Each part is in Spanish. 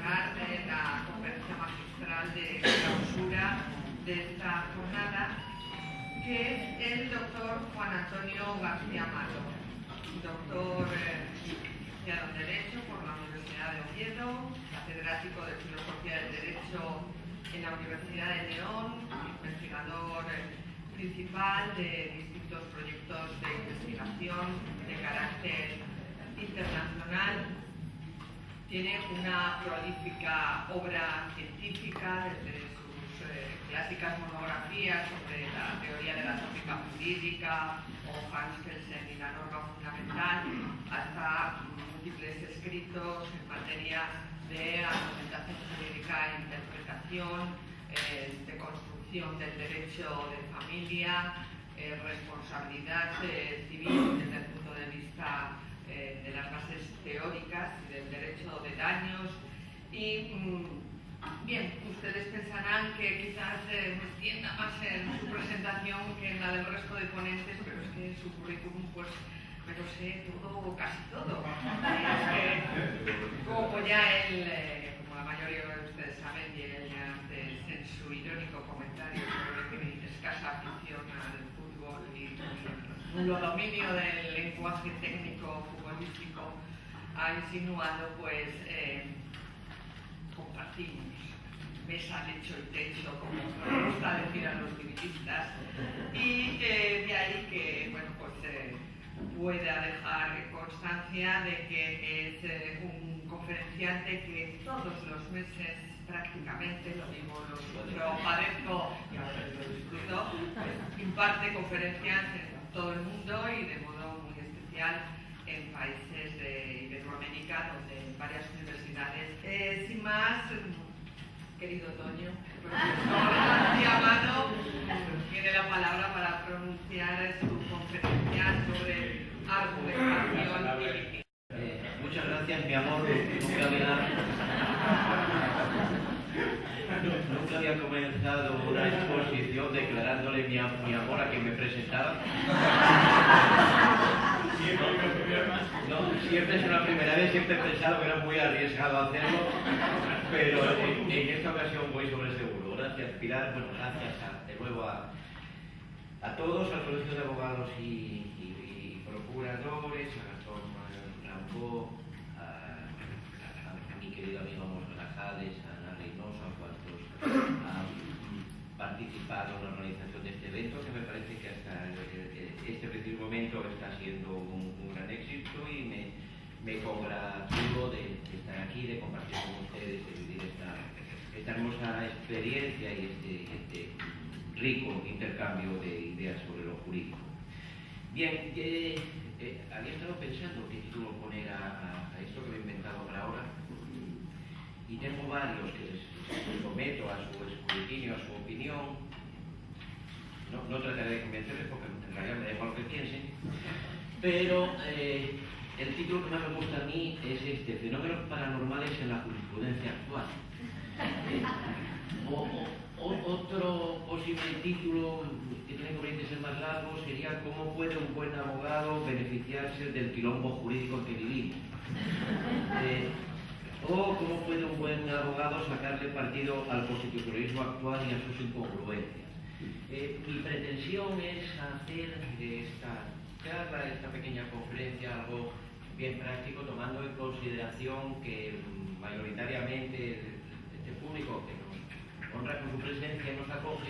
hablar de la conferencia magistral de clausura de esta jornada, que es el doctor Juan Antonio García Mato, doctor licenciado en Derecho por la Universidad de Oviedo, catedrático de Filosofía del Derecho en la Universidad de León, investigador principal de distintos proyectos de investigación de carácter internacional. Tiene una prolífica obra científica, desde sus clásicas monografías sobre la teoría de la tópica jurídica o Hans Kelsen y la norma fundamental, hasta múltiples escritos en materia de argumentación jurídica e interpretación, de construcción del derecho de familia, responsabilidad civil desde el punto de vista de las bases teóricas y del derecho de daños. Y bien, ustedes pensarán que quizás me extienda más en su presentación que en la del resto de ponentes, pero es que su currículum, pues, me lo sé todo, casi todo. Es que, como ya como la mayoría de ustedes saben, y él antes en su irónico comentario sobre que mi escasa afición al fútbol y nulo dominio del lenguaje técnico futbolístico ha insinuado, pues compartimos mesa, lecho y techo, como nos gusta decir a los divinistas, y de ahí que, bueno, pues pueda dejar constancia de que es un conferenciante que todos los meses prácticamente, lo digo, lo padezco y ahora lo disfruto, imparte conferencias en todo el mundo y de modo muy especial en países de Iberoamérica, donde en varias universidades. Sin más, querido Toño, el profesor García Mato tiene la palabra para pronunciar su conferencia sobre argumentación y... Muchas gracias, mi amor. Nunca había comenzado una exposición declarándole mi amor a quien me presentaba. No, siempre es una primera vez, siempre he pensado que era muy arriesgado hacerlo, pero en esta ocasión voy sobre seguro. Gracias, Pilar. Bueno, gracias de nuevo a todos, al Colegio de Abogados y Procuradores, a Gastón Rampó, a mi querido amigo Amos Grajales, a Ana Reynoso, a cuantos han participado en la organización de este evento, que me parece que hasta este preciso momento está siendo un gran éxito, y me congratulo de estar aquí, de compartir con ustedes, de vivir esta hermosa experiencia y este rico intercambio de ideas sobre lo jurídico. Bien, había estado pensando qué título poner a esto que me he inventado para ahora, y tengo varios que les someto a su escrutinio, a su opinión. No trataré de convencerles porque en realidad me da igual lo que piensen, pero el título que más me gusta a mí es este: Fenómenos paranormales en la jurisprudencia actual. Otro posible título que tiene que ser más largo sería: ¿cómo puede un buen abogado beneficiarse del quilombo jurídico en que vivimos? O ¿cómo puede un buen abogado sacarle partido al constitucionalismo actual y a sus incongruencias? Mi pretensión es hacer de esta charla, de esta pequeña conferencia, algo bien práctico, tomando en consideración que mayoritariamente este público que nos honra con su presencia y nos acoge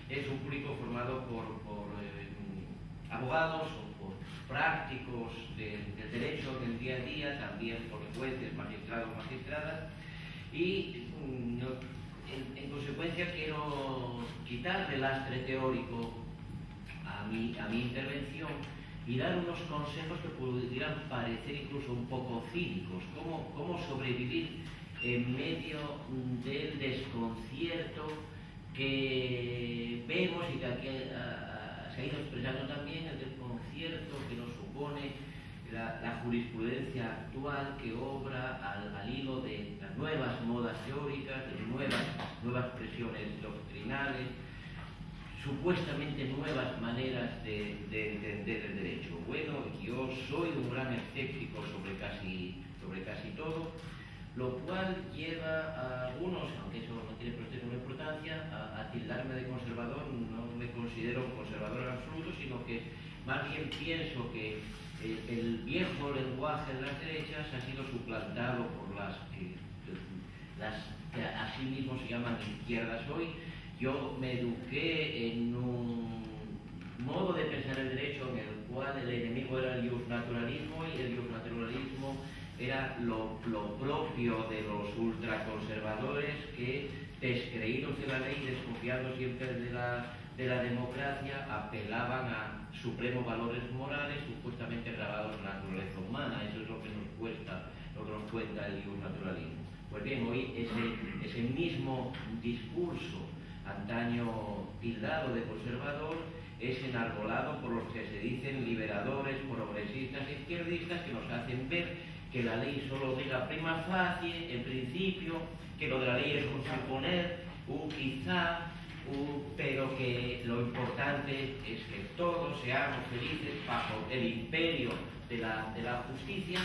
es un público formado por abogados o por prácticos del derecho del día a día, también por jueces, magistrados, magistradas, y en consecuencia quiero quitar el lastre teórico a mi intervención y dar unos consejos que pudieran parecer incluso un poco cínicos. Cómo sobrevivir en medio del desconcierto que vemos y que aquí se ha ido expresando también, el desconcierto que nos supone la jurisprudencia actual, que obra al hilo de las nuevas modas teóricas, de nuevas presiones doctrinales, supuestamente nuevas maneras de entender el derecho. Bueno, yo soy un gran escéptico sobre casi todo, lo cual lleva a algunos, aunque eso no tiene ninguna importancia, a tildarme de conservador. No me considero un conservador en absoluto, sino que más bien pienso que el viejo lenguaje de las derechas ha sido suplantado por las que así mismo se llaman izquierdas hoy. Yo me eduqué en un modo de pensar el derecho en el cual el enemigo era el justnaturalismo, y el justnaturalismo era lo propio de los ultraconservadores que, descreídos de la ley, desconfiando siempre de la democracia, apelaban a supremos valores morales supuestamente grabados en la naturaleza humana. Eso es lo que nos cuenta el justnaturalismo. Pues bien, hoy ese mismo discurso, antaño tildado de conservador, es enarbolado por los que se dicen liberadores, progresistas e izquierdistas, que nos hacen ver que la ley solo diga prima facie, en principio, que lo de la ley es un suponer, un quizá, pero que lo importante es que todos seamos felices bajo el imperio de la justicia,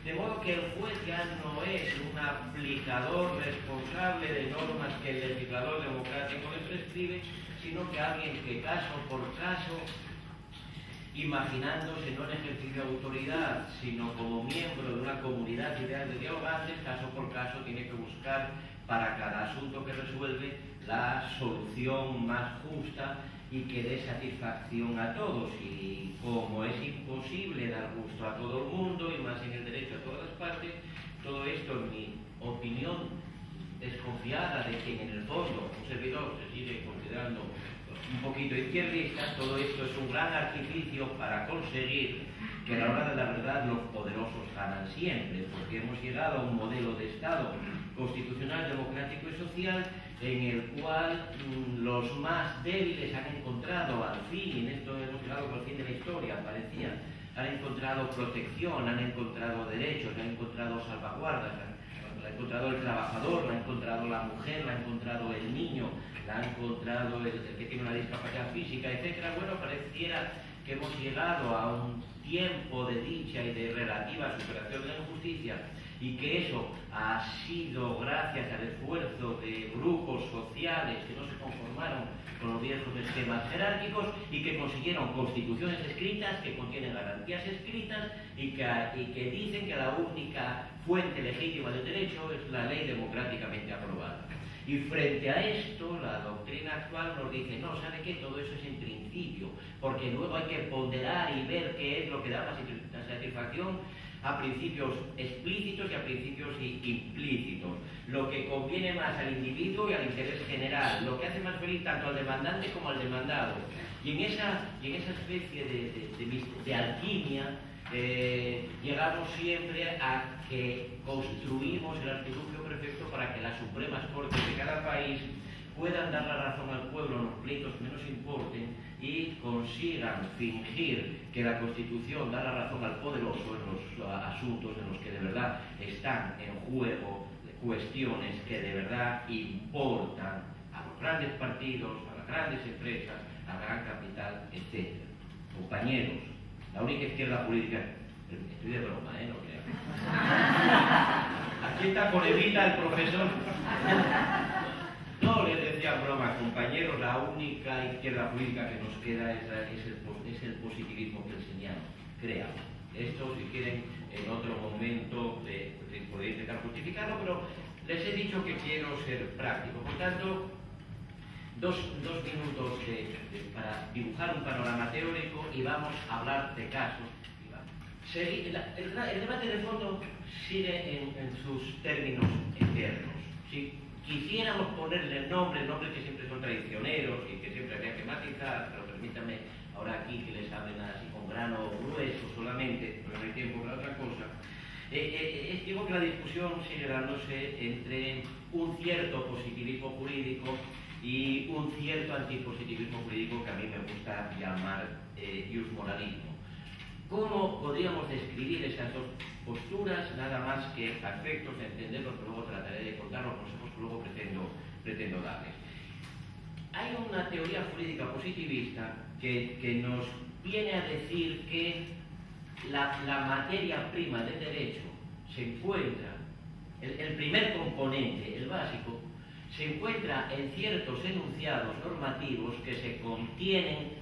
de modo que el juez ya no es un aplicador responsable de normas que el legislador democrático le prescribe, sino que alguien que caso por caso, imaginándose no en ejercicio de autoridad, sino como miembro de una comunidad ideal de dialogantes, caso por caso tiene que buscar para cada asunto que resuelve la solución más justa y que dé satisfacción a todos. Y como es imposible dar gusto a todo el mundo, y más en el derecho a todas las partes, todo esto, en mi opinión desconfiada de que en el fondo un servidor se sigue considerando un poquito izquierdista, todo esto es un gran artificio para conseguir que a la hora de la verdad los poderosos ganan siempre, porque hemos llegado a un modelo de Estado constitucional, democrático y social en el cual los más débiles han encontrado al fin, y en esto hemos llegado al fin de la historia, parecía, han encontrado protección, han encontrado derechos, han encontrado salvaguardas, la ha encontrado el trabajador, la ha encontrado la mujer, la ha encontrado el niño, la ha encontrado el que tiene una discapacidad física, etc. Bueno, pareciera que hemos llegado a un tiempo de dicha y de relativa superación de la injusticia, y que eso ha sido gracias al esfuerzo de grupos sociales que no se conformaron con los viejos esquemas jerárquicos y que consiguieron constituciones escritas que contienen garantías escritas y que dicen que la única fuente legítima del derecho es la ley democráticamente aprobada. Y frente a esto, la doctrina actual nos dice, no, ¿sabe qué? Todo eso es en principio, porque luego hay que ponderar y ver qué es lo que da la satisfacción a principios explícitos y a principios implícitos, lo que conviene más al individuo y al interés general, lo que hace más feliz tanto al demandante como al demandado. Y en esa especie de alquimia llegamos siempre a que construimos el artilugio perfecto para que las supremas cortes de cada país puedan dar la razón al pueblo en los pleitos que menos importen y consigan fingir que la Constitución da la razón al poderoso en los asuntos en los que de verdad están en juego cuestiones que de verdad importan a los grandes partidos, a las grandes empresas, al gran capital, etc. Compañeros, la única izquierda política, estoy de broma, no crean. Aquí está con Evita el profesor. No, les decía broma, compañeros, la única izquierda política que nos queda es el positivismo kelseniano. Créanlo. Esto, si quieren, en otro momento podéis intentar justificarlo, pero les he dicho que quiero ser práctico. Por tanto, dos minutos para dibujar un panorama teórico y vamos a hablar de casos. El debate de fondo sigue en sus términos eternos. Si quisiéramos ponerle nombres que siempre son traicioneros y que siempre habría que matizar, pero permítanme ahora aquí que les hablen así con grano grueso solamente, porque no hay tiempo para otra cosa. Digo que la discusión sigue dándose entre un cierto positivismo jurídico y un cierto antipositivismo jurídico que a mí me gusta llamar iusmoralismo. ¿Cómo podríamos describir esas dos posturas? Nada más que a efectos de entenderlos, pero luego trataré de contar los consejos que luego pretendo darles. Hay una teoría jurídica positivista que nos viene a decir que la materia prima del derecho se encuentra el primer componente, el básico, se encuentra en ciertos enunciados normativos que se contienen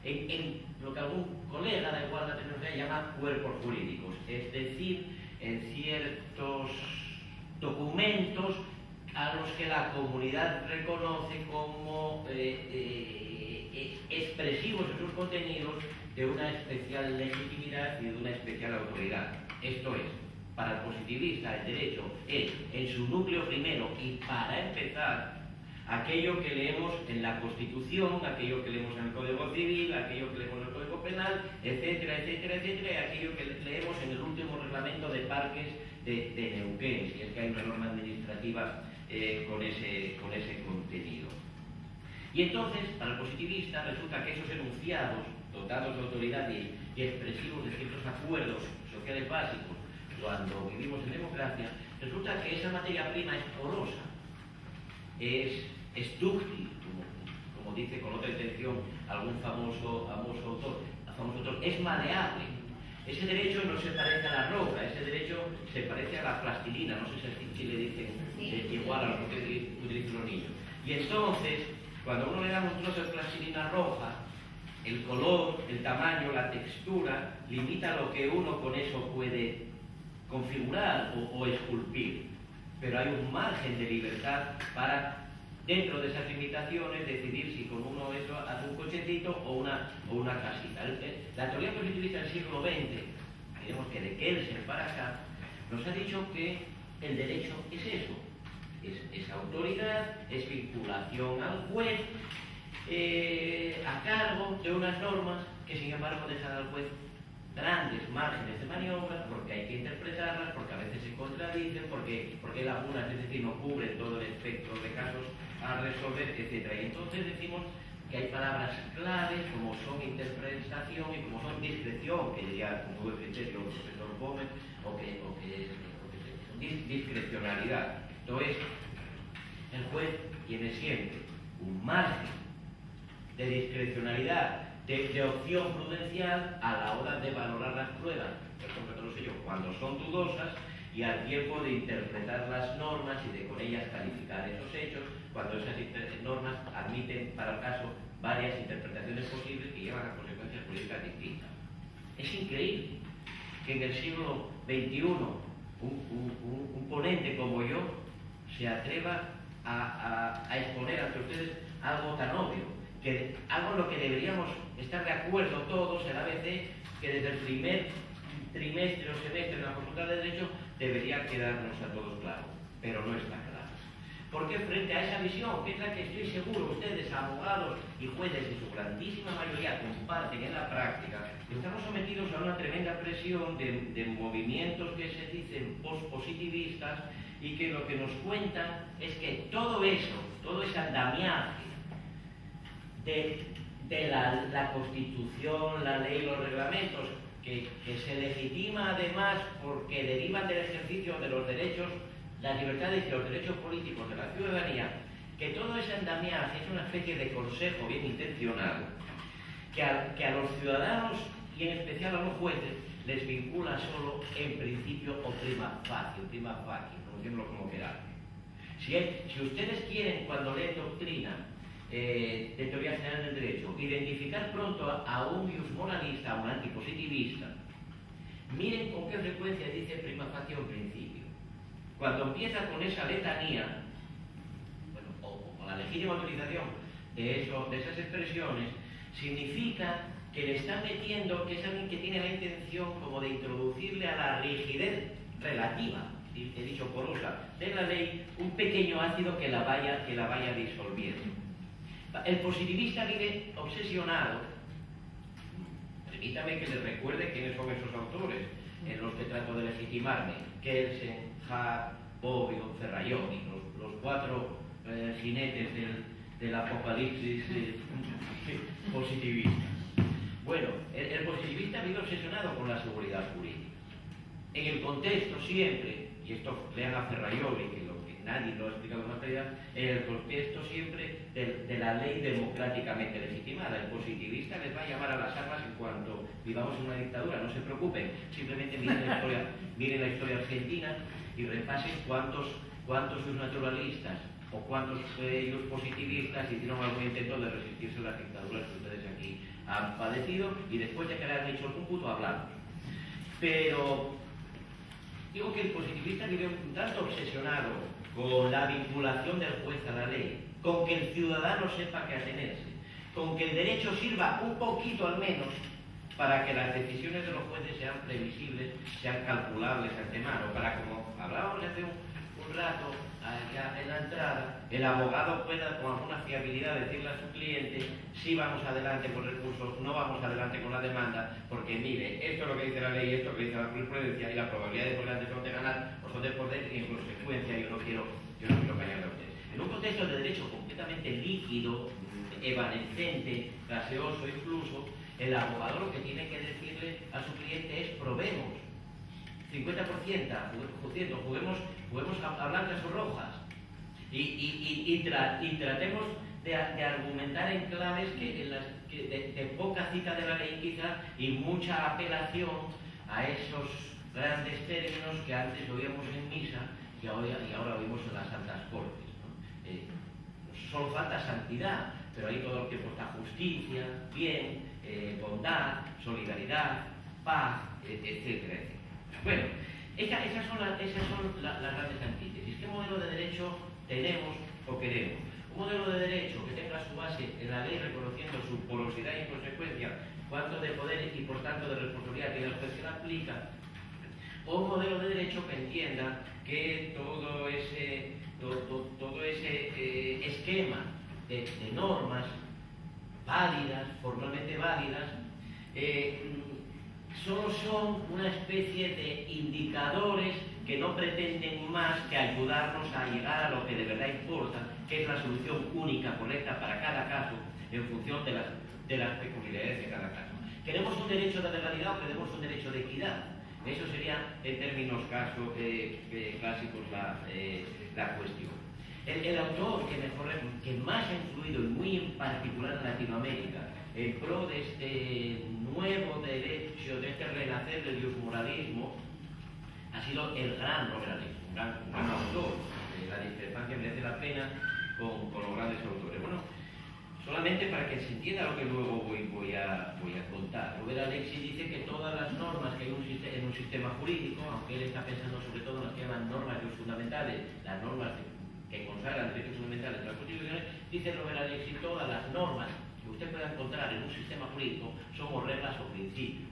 en lo que algún colega, da igual la tecnología, llama cuerpos jurídicos, es decir, en ciertos documentos a los que la comunidad reconoce como expresivos en sus contenidos de una especial legitimidad y de una especial autoridad. Esto es, para el positivista el derecho es, en su núcleo primero y para empezar, aquello que leemos en la Constitución, aquello que leemos en el Código Civil, aquello que leemos en el Código Penal, etcétera, etcétera, etcétera, y aquello que leemos en el último reglamento de parques de Neuquén, si es que hay una norma administrativa con ese contenido. Y entonces, para el positivista, resulta que esos enunciados, dotados de autoridad y expresivos de ciertos acuerdos sociales básicos, cuando vivimos en democracia, resulta que esa materia prima es porosa, es dúctil, como dice con otra intención algún famoso autor, es maleable. Ese derecho no se parece a la roca, ese derecho se parece a la plastilina, no sé si le dicen igual a lo que utilizan los niños. Y entonces, cuando uno le da un trozo de plastilina roja, el color, el tamaño, la textura, limita lo que uno con eso puede configurar o esculpir. Pero hay un margen de libertad para, dentro de esas limitaciones, decidir si con uno eso hace un cochecito o una casita. La teoría positivista del siglo XX, digamos que de Kelsen para acá, nos ha dicho que el derecho es eso, es autoridad, es vinculación al juez, a cargo de unas normas que sin embargo dejan al juez grandes márgenes de maniobra, porque hay que interpretarlas, porque a veces se contradicen, porque hay lagunas, es decir, no cubren todo el espectro de casos a resolver, etc. Y entonces decimos que hay palabras claves como son interpretación y como son discreción, que diría con todo el criterio el profesor Gómez, o que son discrecionalidad. Esto es, el juez tiene siempre un margen de discrecionalidad, de opción prudencial a la hora de valorar las pruebas, por ejemplo, no sé yo, cuando son dudosas, y al tiempo de interpretar las normas y de con ellas calificar esos hechos, cuando esas normas admiten, para el caso, varias interpretaciones posibles que llevan a consecuencias jurídicas distintas. Es increíble que en el siglo XXI un ponente como yo se atreva a exponer ante ustedes algo tan obvio, que algo en lo que deberíamos estar de acuerdo todos en la ABC, que desde el primer trimestre o semestre en la Facultad de Derecho debería quedarnos a todos claro, pero no está claro. Porque frente a esa visión, que es la que estoy seguro ustedes, abogados y jueces en su grandísima mayoría comparten en la práctica, estamos sometidos a una tremenda presión de movimientos que se dicen pospositivistas y que lo que nos cuentan es que todo eso, todo ese andamiaje de la Constitución, la ley, los reglamentos, que se legitima además porque derivan del ejercicio de los derechos, las libertades y los derechos políticos de la ciudadanía, que todo ese andamiaje es una especie de consejo bien intencionado, que a los ciudadanos y en especial a los jueces les vincula solo en principio o prima facie, conociéndolo como queramos. Si ustedes quieren, cuando leen doctrina de teoría general del derecho, identificar pronto a un moralista, a un antipositivista, miren con qué frecuencia dice prima facie o en principio. Cuando empieza con esa letanía, bueno, o con la legítima utilización de esas expresiones, significa que le están metiendo, que es alguien que tiene la intención como de introducirle a la rigidez relativa, he dicho porosa, de la ley, un pequeño ácido que la vaya disolviendo. El positivista vive obsesionado. Permítame que les recuerde quiénes son esos autores en los que trato de legitimarme: Kelsen, Hart, Bobbio, Ferraioli, los cuatro jinetes del apocalipsis positivista. Bueno, el positivista vive obsesionado con la seguridad jurídica. En el contexto siempre, y esto lean a Ferraioli, que nadie lo ha explicado con más claridad, en el contexto siempre de la ley democráticamente legitimada. El positivista les va a llamar a las armas en cuanto vivamos en una dictadura, no se preocupen, simplemente miren la historia argentina y repasen cuántos sus naturalistas o cuántos ellos positivistas hicieron algún intento de resistirse a las dictaduras que ustedes aquí han padecido, y después de que le han hecho el cómputo hablamos. Pero digo que el positivista vive un tanto obsesionado con la vinculación del juez a la ley, con que el ciudadano sepa qué atenerse, con que el derecho sirva un poquito al menos para que las decisiones de los jueces sean previsibles, sean calculables de antemano, para, como hablábamos hace un rato allá en la entrada, el abogado pueda con alguna fiabilidad decirle a su cliente si vamos adelante con recursos, no vamos adelante con la demanda, porque mire, esto es lo que dice la ley, esto es lo que dice la jurisprudencia, y la probabilidad de que son de ganar o son de perder, y en consecuencia yo no quiero callarle a ustedes. En un contexto de derecho completamente líquido, evanescente, gaseoso incluso, el abogado lo que tiene que decirle a su cliente es: probemos 50%, juguemos a blancas o rojas, y tratemos de argumentar en claves de poca cita de la ley quizá, y mucha apelación a esos grandes términos que antes oíamos en misa y ahora oímos en las Santas Cortes, ¿no? Solo falta santidad, pero ahí todo el tiempo está justicia, bien, bondad, solidaridad, paz, etcétera, etcétera. Bueno, esas son las grandes antítesis. ¿Qué modelo de derecho tenemos o queremos? Un modelo de derecho que tenga su base en la ley, reconociendo su porosidad y consecuencia, cuánto de poder y por tanto de responsabilidad tiene el juez que la aplica, o un modelo de derecho que entienda que todo ese esquema de normas válidas, formalmente válidas, solo son una especie de indicadores que no pretenden más que ayudarnos a llegar a lo que de verdad importa, que es la solución única, correcta para cada caso, en función de las peculiaridades de cada caso. ¿Queremos un derecho de legalidad o queremos un derecho de equidad? Eso sería, en términos clásicos, la cuestión. El autor que más ha influido, y muy en particular en Latinoamérica, en pro de este nuevo derecho, de este renacer del diosmoralismo, ha sido el gran Robert Alexis, un gran autor. La discrepancia merece la pena con los grandes autores. Bueno, solamente para que se entienda lo que luego voy a contar. Robert Alexis dice que todas las normas que hay en un sistema jurídico, aunque él está pensando sobre todo en las que llaman normas fundamentales, las normas que consagran derechos fundamentales de las constituciones, dice Robert Alexis, todas las normas que usted pueda encontrar en un sistema jurídico son o reglas o principios.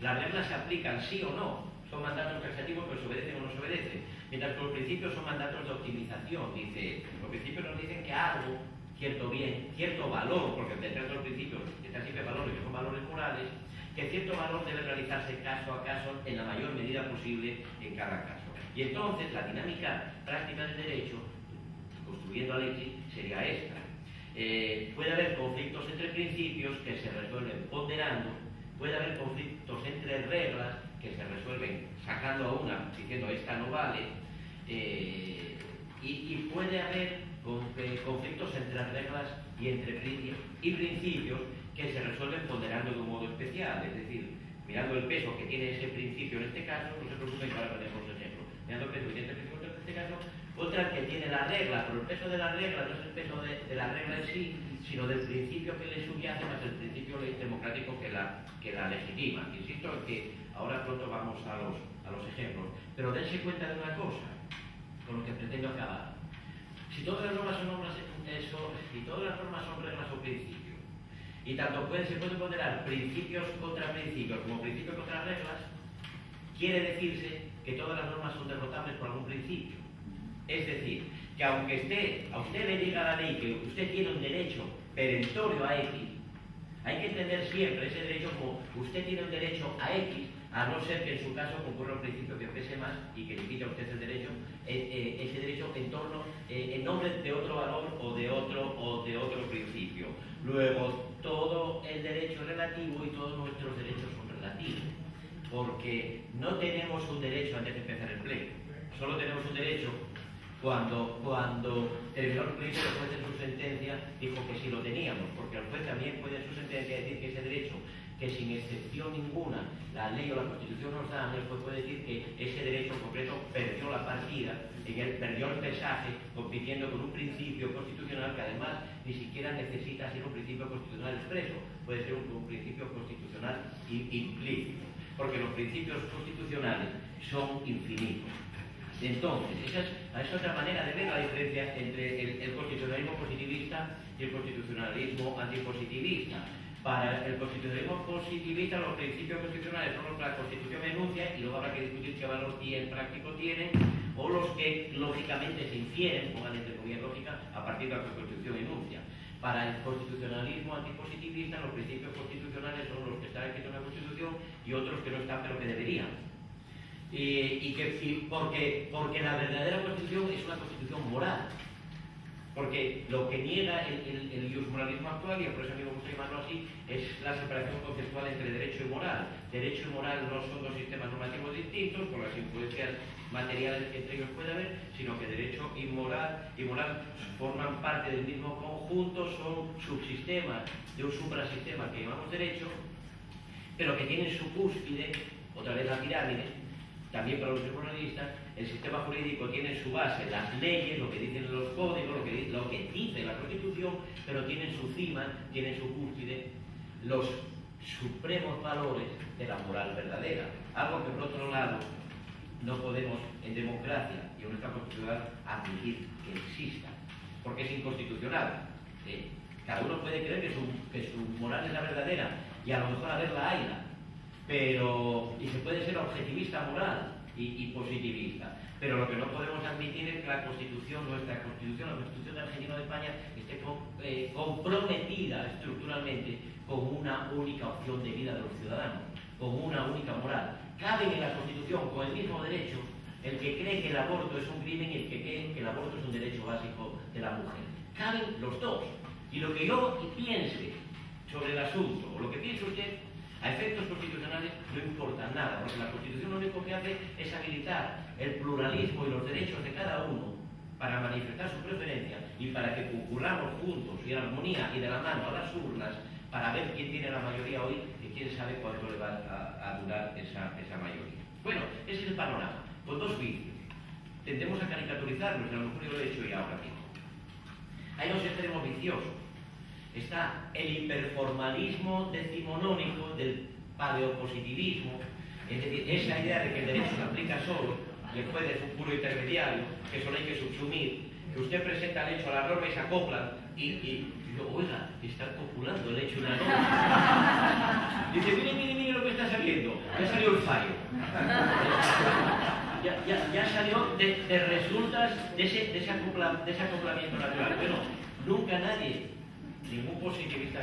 Las reglas se aplican sí o no, son mandatos taxativos que se obedecen o no se obedecen, mientras que los principios son mandatos de optimización. Dice, los principios nos dicen que algo, cierto bien, cierto valor, porque detrás de los principios están siempre valores que son valores morales, que cierto valor debe realizarse caso a caso en la mayor medida posible en cada caso. Y entonces la dinámica práctica del derecho, construyendo Alexis, sería esta. Puede haber conflictos entre principios que se resuelven ponderando, puede haber conflictos entre reglas que se resuelven sacando a una, diciendo esta no vale, y puede haber conflictos entre reglas y principios que se resuelven ponderando de un modo especial, es decir, mirando el peso que tiene ese principio en este caso, no se preocupen que ahora ponemos ejemplo, mirando el peso que tiene este principio en este caso, otra que tiene la regla, pero el peso de la regla no es el peso de la regla en sí, sino del principio que le subyace más el principio democrático que la legitima. Insisto en que ahora pronto vamos a los ejemplos, pero dense cuenta de una cosa, con lo que pretendo acabar. Si todas las normas son reglas o principios, y tanto se pueden ponderar principios contra principios como principios contra reglas, quiere decirse que todas las normas son derrotables por algún principio. Es decir, que aunque a usted le diga la ley que usted tiene un derecho perentorio a X, hay que entender siempre ese derecho como usted tiene un derecho a X, a no ser que en su caso concurra un principio que pese más y que le quite a usted el derecho, ese derecho en nombre de otro valor o de otro principio. Luego, todo el derecho es relativo y todos nuestros derechos son relativos, porque no tenemos un derecho antes de empezar el pleito, solo tenemos un derecho cuando terminó el pleito. El juez en su sentencia dijo que sí lo teníamos, porque el juez también puede en su sentencia decir que ese derecho que sin excepción ninguna la ley o la Constitución nos dan, el juez puede decir que ese derecho en concreto perdió la partida, perdió el pesaje, compitiendo con un principio constitucional que además ni siquiera necesita ser un principio constitucional expreso, puede ser un principio constitucional implícito, porque los principios constitucionales son infinitos. Entonces, esa es otra manera de ver la diferencia entre el constitucionalismo positivista y el constitucionalismo antipositivista. Para el constitucionalismo positivista, los principios constitucionales son los que la Constitución enuncia y luego habrá que discutir qué valor práctico tienen, o los que lógicamente se infieren, pongan entre comillas lógica, a partir de lo que la Constitución enuncia. Para el constitucionalismo antipositivista, los principios constitucionales son los que están escritos en la Constitución y otros que no están pero que deberían. Porque la verdadera Constitución es una Constitución moral. Porque lo que niega el iusmoralismo actual, y por eso a mí me gusta llamarlo así, es la separación conceptual entre derecho y moral. Derecho y moral no son dos sistemas normativos distintos, por las influencias materiales que entre ellos puede haber, sino que derecho y moral forman parte del mismo conjunto, son subsistemas de un suprasistema que llamamos derecho, pero que tienen su cúspide, otra vez la pirámide. También para los moralistas, el sistema jurídico tiene su base las leyes, lo que dicen los códigos, lo que dice la Constitución, pero tienen su cima, tienen su cúspide, los supremos valores de la moral verdadera. Algo que, por otro lado, no podemos en democracia y en nuestra Constitución admitir que exista, porque es inconstitucional. Cada uno puede creer que su moral es la verdadera, y a lo mejor haberla hayla. Y se puede ser objetivista moral y positivista, pero lo que no podemos admitir es que la Constitución, la Constitución del Argentino de España, esté comprometida estructuralmente con una única opción de vida de los ciudadanos, con una única moral. Caben en la Constitución, con el mismo derecho, el que cree que el aborto es un crimen y el que cree que el aborto es un derecho básico de la mujer. Caben los dos. Y lo que yo piense sobre el asunto, o lo que piense usted, a efectos constitucionales no importa nada, porque la Constitución lo único que hace es habilitar el pluralismo y los derechos de cada uno para manifestar su preferencia y para que concurramos juntos y en armonía y de la mano a las urnas para ver quién tiene la mayoría hoy y quién sabe cuánto le va a durar esa mayoría. Bueno, ese es el panorama, con dos vicios. Tendemos a caricaturizarlos, a lo mejor yo lo he hecho ya ahora mismo. Hay dos extremos viciosos. Está el hiperformalismo decimonónico del paleopositivismo, es decir, esa idea de que el derecho se aplica solo, y el juez es un puro intermediario, que solo hay que subsumir, que usted presenta el hecho a la norma y se acoplan, y yo, oiga, está copulando el hecho y la norma. Dice, mire lo que está saliendo, ya salió el fallo. Ya salió de resultas de ese acoplamiento natural. Bueno, nunca nadie, ningún positivista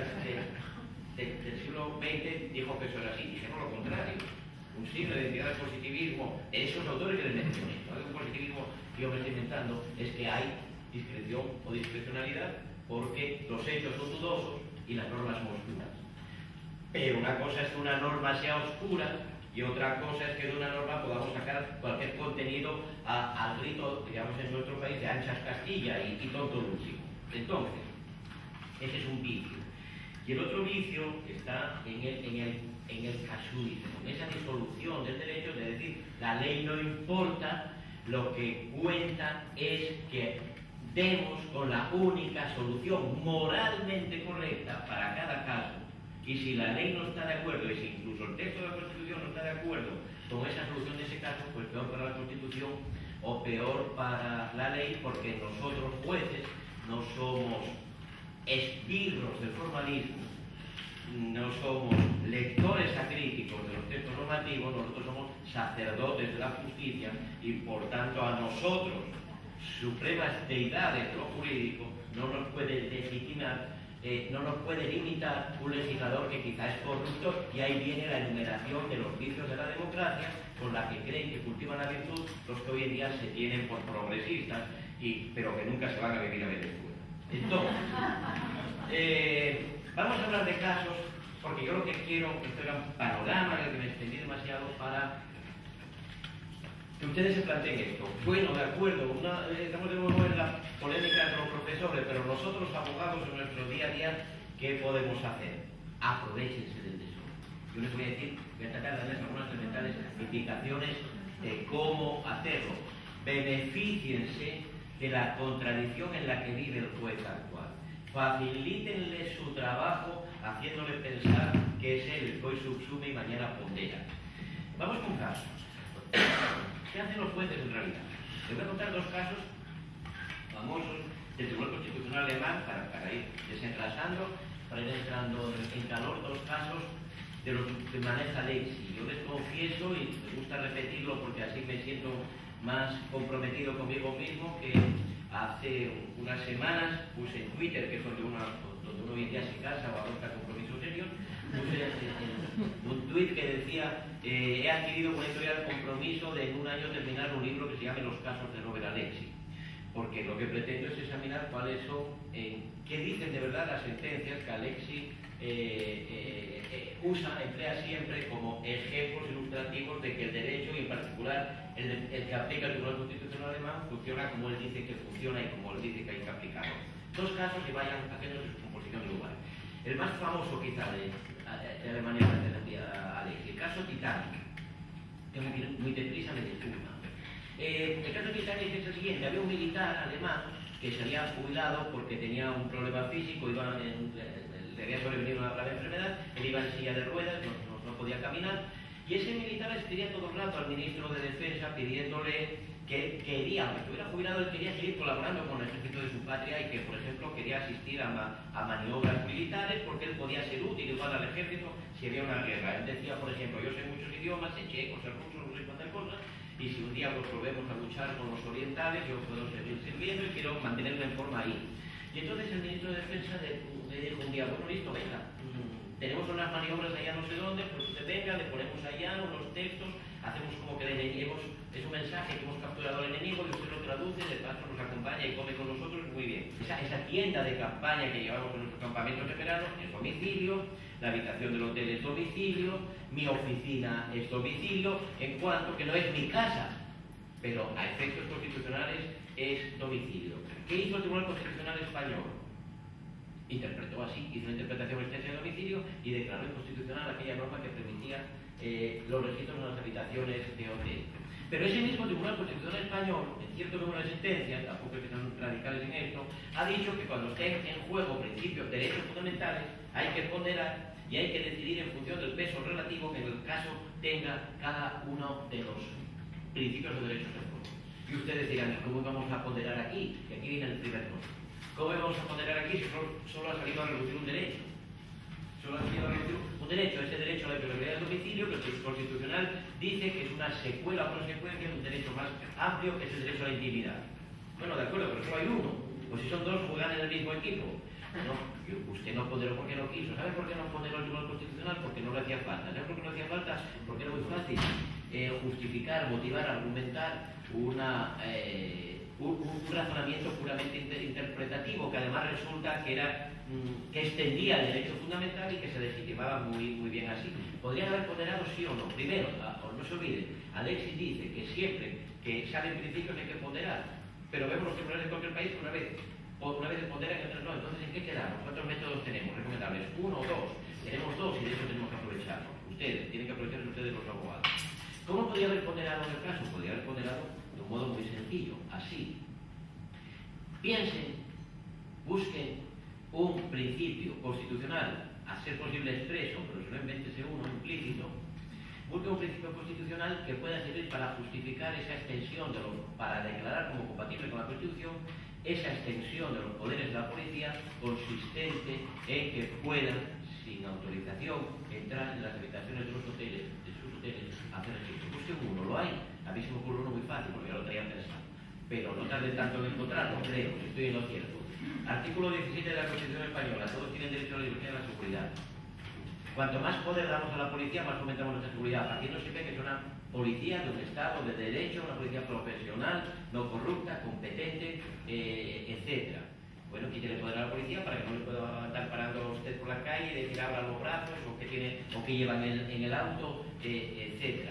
del siglo XX dijo que eso era así, dijeron lo contrario. Un signo de identidad del positivismo, esos autores que les mencioné, no de un positivismo que yo me estoy inventando, es que hay discreción o discrecionalidad porque los hechos son dudosos y las normas son oscuras. Pero una cosa es que una norma sea oscura y otra cosa es que de una norma podamos sacar cualquier contenido al grito, digamos en nuestro país, de anchas Castilla y tonto el último. Entonces, ese es un vicio. Y el otro vicio está en el casuismo, en esa disolución del derecho, de decir, la ley no importa, lo que cuenta es que demos con la única solución moralmente correcta para cada caso. Y si la ley no está de acuerdo, y si incluso el texto de la Constitución no está de acuerdo con esa solución de ese caso, pues peor para la Constitución o peor para la ley, porque nosotros jueces no somos esbirros del formalismo, no somos lectores acríticos de los textos normativos, nosotros somos sacerdotes de la justicia y por tanto a nosotros, supremas deidades de lo jurídico, no nos puede legitimar, no nos puede limitar un legislador que quizá es corrupto, y ahí viene la enumeración de los vicios de la democracia con la que creen que cultivan la virtud los que hoy en día se tienen por progresistas, pero que nunca se van a vivir a Venezuela. Entonces, vamos a hablar de casos, porque yo lo que quiero, esto era un panorama en el que me extendí demasiado para que ustedes se planteen esto. Bueno, de acuerdo, estamos de nuevo en la polémica entre los profesores, pero nosotros abogados en nuestro día a día, ¿qué podemos hacer? Aprovechense del desorden. Yo les voy a decir, voy a tratar de darles algunas elementales indicaciones de cómo hacerlo. Benefíciense de la contradicción en la que vive el juez actual. Facilítenle su trabajo haciéndole pensar que es él el que hoy subsume y mañana pondera. Vamos con casos. ¿Qué hacen los jueces en realidad? Les voy a contar dos casos famosos del Tribunal Constitucional alemán para ir desengrasando, para ir entrando en calor, dos casos de los que maneja Alexis. Yo les confieso, y me gusta repetirlo porque así me siento más comprometido conmigo mismo, que hace unas semanas puse en Twitter, que es donde uno hoy en día se casa o adopta compromisos serios, puse un tweet que decía he adquirido con editorial el compromiso de en un año terminar un libro que se llame Los casos de Robert Alexis, porque lo que pretendo es examinar cuáles son, qué dicen de verdad las sentencias que Alexis emplea siempre como ejemplos ilustrativos de que el derecho, y en particular el que aplica el Tribunal Constitucional alemán, funciona como él dice que funciona y como él dice que hay que aplicarlo. Dos casos que vayan haciendo su composición global. El más famoso quizá de Alemania frente a Alexis, el caso Titanic. Tengo que ir muy deprisa, me disculpa. El caso Titanic es el siguiente: había un militar alemán que se había jubilado porque tenía un problema físico, le había sobrevenido una grave enfermedad, él iba en silla de ruedas, no podía caminar, y ese militar escribía todo el rato al ministro de Defensa pidiéndole que quería, aunque estuviera jubilado, él quería seguir colaborando con el ejército de su patria y que, por ejemplo, quería asistir a maniobras militares porque él podía ser útil igual al ejército si había una guerra. Él decía, por ejemplo, yo sé muchos idiomas, sé checo, sé ruso, no sé cuántas cosas, y si un día nos volvemos a luchar con los orientales, yo puedo seguir sirviendo y quiero mantenerme en forma ahí. Y entonces el ministro de Defensa le dijo un día, bueno, listo, venga, tenemos unas maniobras allá no sé dónde, pues usted venga, le ponemos allá unos textos, hacemos como que es un mensaje que hemos capturado al enemigo y usted lo traduce, de paso nos acompaña y come con nosotros, muy bien. Esa tienda de campaña que llevamos en nuestros campamentos de verano es domicilio, la habitación del hotel es domicilio, mi oficina es domicilio, en cuanto que no es mi casa, pero a efectos constitucionales es domicilio. ¿Qué hizo el Tribunal Constitucional español? Interpretó así, hizo una interpretación extensa de domicilio y declaró inconstitucional aquella norma que permitía los registros en las habitaciones de hotel. Pero ese mismo Tribunal Constitucional español, en cierto número de sentencias, tampoco es que sean radicales en esto, ha dicho que cuando estén en juego principios, derechos fundamentales, hay que ponderar y hay que decidir en función del peso relativo que en el caso tenga cada uno de los principios o derechos en juego. Y ustedes dirán, ¿cómo vamos a ponderar aquí? Que aquí viene el primer punto. ¿Cómo vamos a ponderar aquí si solo ha salido a reducir un derecho? Solo ha salido a reducir un derecho, ese derecho a la prioridad del domicilio, que el Constitucional dice que es una secuela o consecuencia de un derecho más amplio, que es el derecho a la intimidad. Bueno, de acuerdo, pero solo hay uno. Pues si son dos, juegan en el mismo equipo. No, usted no ponderó porque no quiso. ¿Sabe por qué no ponderó el Tribunal Constitucional? Porque no le hacía falta. ¿Sabe por qué no le hacía falta? Porque era muy fácil justificar, motivar, argumentar un razonamiento puramente interpretativo, que además resulta que extendía el derecho fundamental y que se legitimaba muy bien así. ¿Podrían haber ponderado sí o no? Primero, no se olvide, Alexis dice que siempre que salen principios hay que ponderar, pero vemos los tribunales de cualquier país que una vez se ponderan y otras no. Entonces, ¿en qué quedamos? ¿Cuántos métodos tenemos recomendables? ¿Uno o dos? Tenemos dos y de hecho tenemos que aprovecharlos. Ustedes, tienen que aprovechar ustedes los abogados. ¿Cómo podría haber ponderado en el caso? Podría haber ponderado de un modo muy sencillo, así. Piensen, busquen un principio constitucional, a ser posible expreso, pero si no invéntese uno implícito, busquen un principio constitucional que pueda servir para justificar esa extensión, para declarar como compatible con la Constitución, esa extensión de los poderes de la policía consistente en que puedan, sin autorización, entrar en las habitaciones de sus hoteles, a hacer registro. Busquen uno, lo hay. A mí se me ocurre uno muy fácil, porque ya lo traían pensado. Pero no tarde tanto en encontrarlo, creo, estoy en lo cierto. Artículo 17 de la Constitución Española: todos tienen derecho a la libertad y a la seguridad. Cuanto más poder damos a la policía, más aumentamos nuestra seguridad. Partiendo siempre que es una policía de un Estado de derecho, una policía profesional, no corrupta, competente, etc. Bueno, quítele poder a la policía para que no le pueda estar parando a usted por la calle y decir abra los brazos o que llevan en el auto, etc.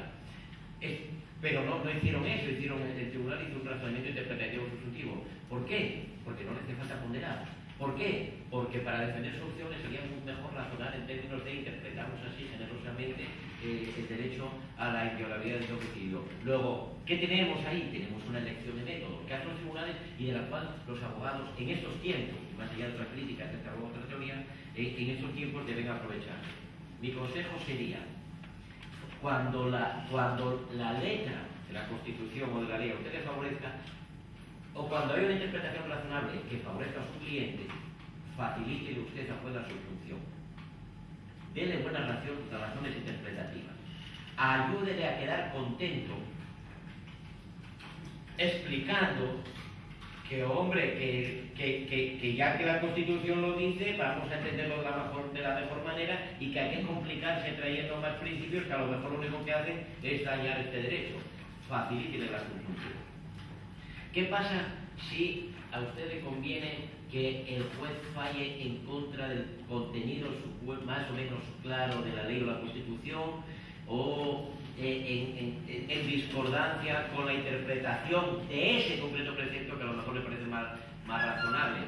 Pero no hicieron eso, el tribunal hizo un razonamiento interpretativo sustantivo. ¿Por qué? Porque no le hace falta ponderar. ¿Por qué? Porque para defender soluciones sería muy mejor razonar en términos de interpretamos así generosamente el derecho a la inviolabilidad del domicilio. Luego, ¿qué tenemos ahí? Tenemos una elección de método que hacen los tribunales y de la cual los abogados en estos tiempos, y más allá de otras críticas que hago otra teoría, en estos tiempos deben aprovechar. Mi consejo sería, cuando la letra de la Constitución o de la ley a usted le favorezca, o cuando hay una interpretación razonable que favorezca a su cliente, facilite usted a juez la subsunción. Dele buenas razones interpretativas. Ayúdele a quedar contento explicando que, hombre, que ya que la Constitución lo dice, vamos a entenderlo de la mejor manera y que hay que complicarse trayendo más principios que a lo mejor lo único que hacen es dañar este derecho. Facilítele la subsunción. ¿Qué pasa si a usted le conviene que el juez falle en contra del contenido más o menos claro de la ley o la Constitución, o en discordancia con la interpretación de ese concreto precepto que a lo mejor le parece más razonable?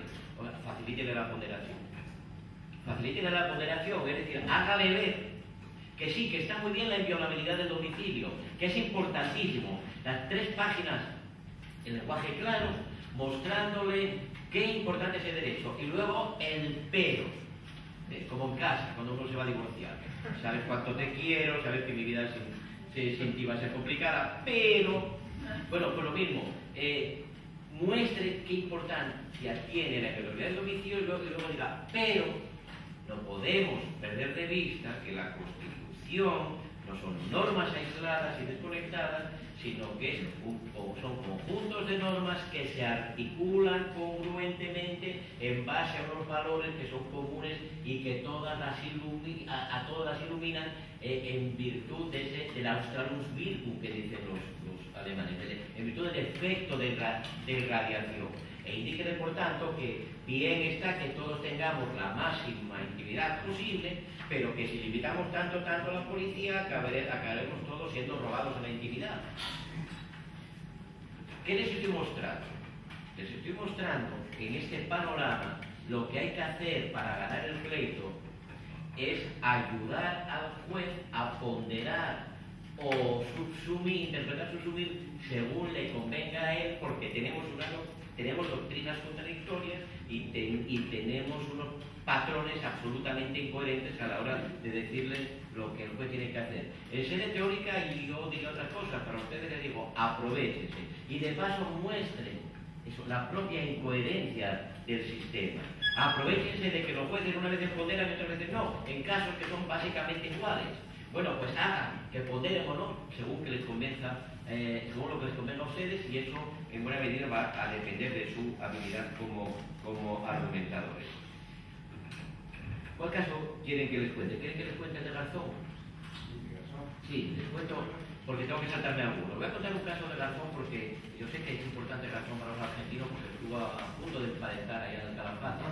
Facilítele la ponderación. Facilítele la ponderación, es decir, hágale ver que sí, que está muy bien la inviolabilidad del domicilio, que es importantísimo. Las 3 páginas en lenguaje claro, mostrándole qué importante es el derecho. Y luego el pero, como en casa, cuando uno se va a divorciar. Sabes cuánto te quiero, sabes que mi vida sin ti va a ser complicada, pero, bueno, pues lo mismo, muestre qué importancia tiene la inviolabilidad del domicilio y luego diga, pero no podemos perder de vista que la Constitución no son normas aisladas y desconectadas, sino que son conjuntos de normas que se articulan congruentemente en base a unos valores que son comunes y que a todas las iluminan en virtud del Australus Virtum que dicen los alemanes, en virtud del efecto de radiación. E indique, por tanto, que bien está que todos tengamos la máxima intimidad posible, pero que si limitamos tanto a la policía, acabaremos todos siendo robados en la intimidad. ¿Qué les estoy mostrando? Les estoy mostrando que en este panorama lo que hay que hacer para ganar el pleito es ayudar al juez a ponderar o interpretar, subsumir según le convenga a él, porque tenemos doctrinas contradictorias y tenemos unos patrones absolutamente incoherentes a la hora de decirles lo que el juez tiene que hacer. En sede teórica, y yo diría otra cosa, para ustedes les digo, aprovéchense y de paso muestren la propia incoherencia del sistema. Aprovéchense de que los jueces una vez ponderan y otras veces no, en casos que son básicamente iguales. Bueno, pues hagan que ponderen o no, según que les convenza, según lo que les convenga a ustedes, y eso en buena medida va a depender de su habilidad como argumentadores. ¿Cuál caso quieren que les cuente? ¿Quieren que les cuente el de Garzón? Sí, les cuento porque tengo que saltarme alguno. Voy a contar un caso de Garzón porque yo sé que es importante Garzón para los argentinos porque estuvo a punto de emparentar allá en el Calafate.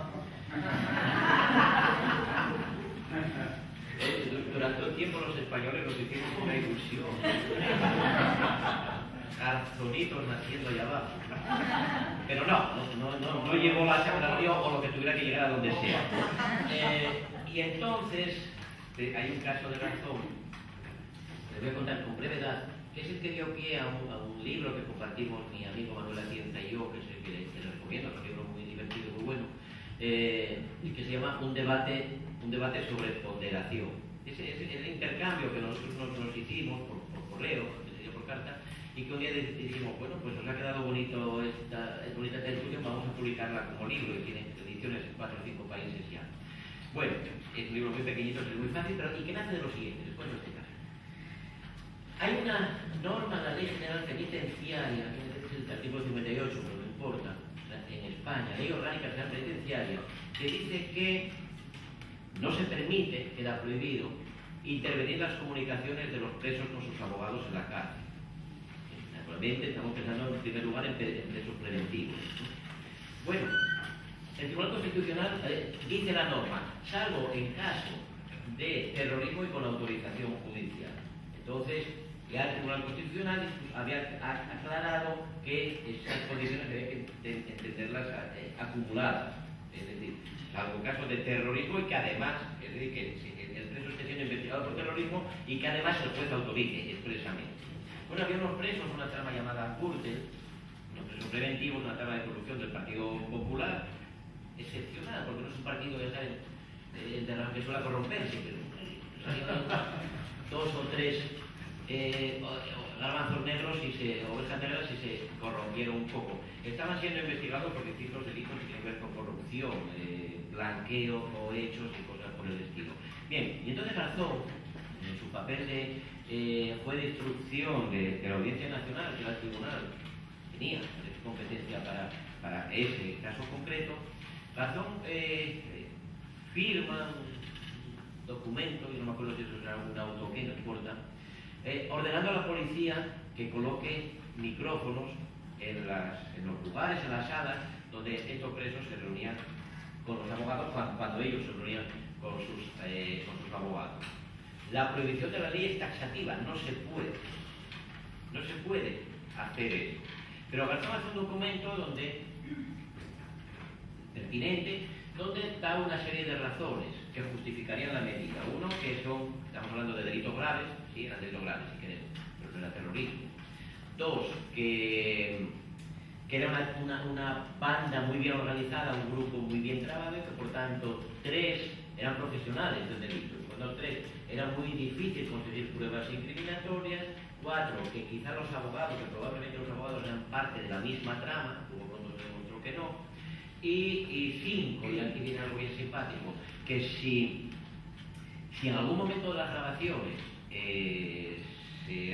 Durante un tiempo los españoles nos hicimos una ilusión. Garzonitos naciendo allá abajo. Pero no llegó la separación o lo que tuviera que llegar a donde sea. Y entonces hay un caso de Garzón, les voy a contar con brevedad, que es el que dio pie a un libro que compartimos mi amigo Manuel Atienza y yo, que es el que les recomiendo, es un libro muy divertido, muy bueno, y que se llama Un debate sobre ponderación. Es el intercambio que nosotros nos hicimos por correo, por carta, y que un día dijimos, bueno, pues nos ha quedado bonita esta discusión, vamos a publicarla como libro, y tiene ediciones en 4 o 5 países ya. Bueno, es un libro muy pequeñito, es muy fácil, pero y que nace de lo siguiente, les cuento este caso. Hay una norma en la Ley General Penitenciaria, que es el artículo 58, pero no importa, en España, Ley Orgánica General Penitenciaria, que dice que no se permite, queda prohibido, intervenir las comunicaciones de los presos con sus abogados en la cárcel. Naturalmente estamos pensando en primer lugar en presos preventivos. Bueno, el Tribunal Constitucional dice la norma, salvo en caso de terrorismo y con autorización judicial. Entonces, ya el Tribunal Constitucional había aclarado que esas condiciones había que entenderlas acumuladas. Es decir, salvo casos de terrorismo y que además, es decir, que el preso esté siendo investigado por terrorismo y que además el juez autorice expresamente. Bueno, había unos presos, una trama llamada Gürtel, unos presos preventivos, una trama de corrupción del Partido Popular, excepcional, porque no es un partido de la que suele corromperse, pero dos o tres garbanzos negros ovejas negras y se corrompieron un poco. Estaban siendo investigados por distintos delitos que tienen que ver con corrupción, blanqueo o hechos y cosas por el estilo. Bien, y entonces Garzón, en su papel de juez de instrucción de la Audiencia Nacional, que era el tribunal, tenía competencia para ese caso concreto, Garzón firma un documento, y no me acuerdo si eso era un auto que no importa, ordenando a la policía que coloque micrófonos en los lugares, en las salas donde estos presos se reunían con los abogados cuando ellos se reunían con sus abogados. La prohibición de la ley es taxativa, no se puede hacer eso. Pero Garzón hace un documento pertinente, donde da una serie de razones que justificarían la medida. Uno, que estamos hablando de delitos graves, sí, eran delitos graves si queremos, pero no era terrorismo. Dos, que era una banda muy bien organizada, un grupo muy bien trabado, y que por tanto tres eran profesionales del delito. Cuando tres, era muy difícil conseguir pruebas incriminatorias. Cuatro, que quizá los abogados, que probablemente los abogados eran parte de la misma trama, luego cuando se demostró que no. Y cinco, y aquí viene algo bien simpático, que si en algún momento de las grabaciones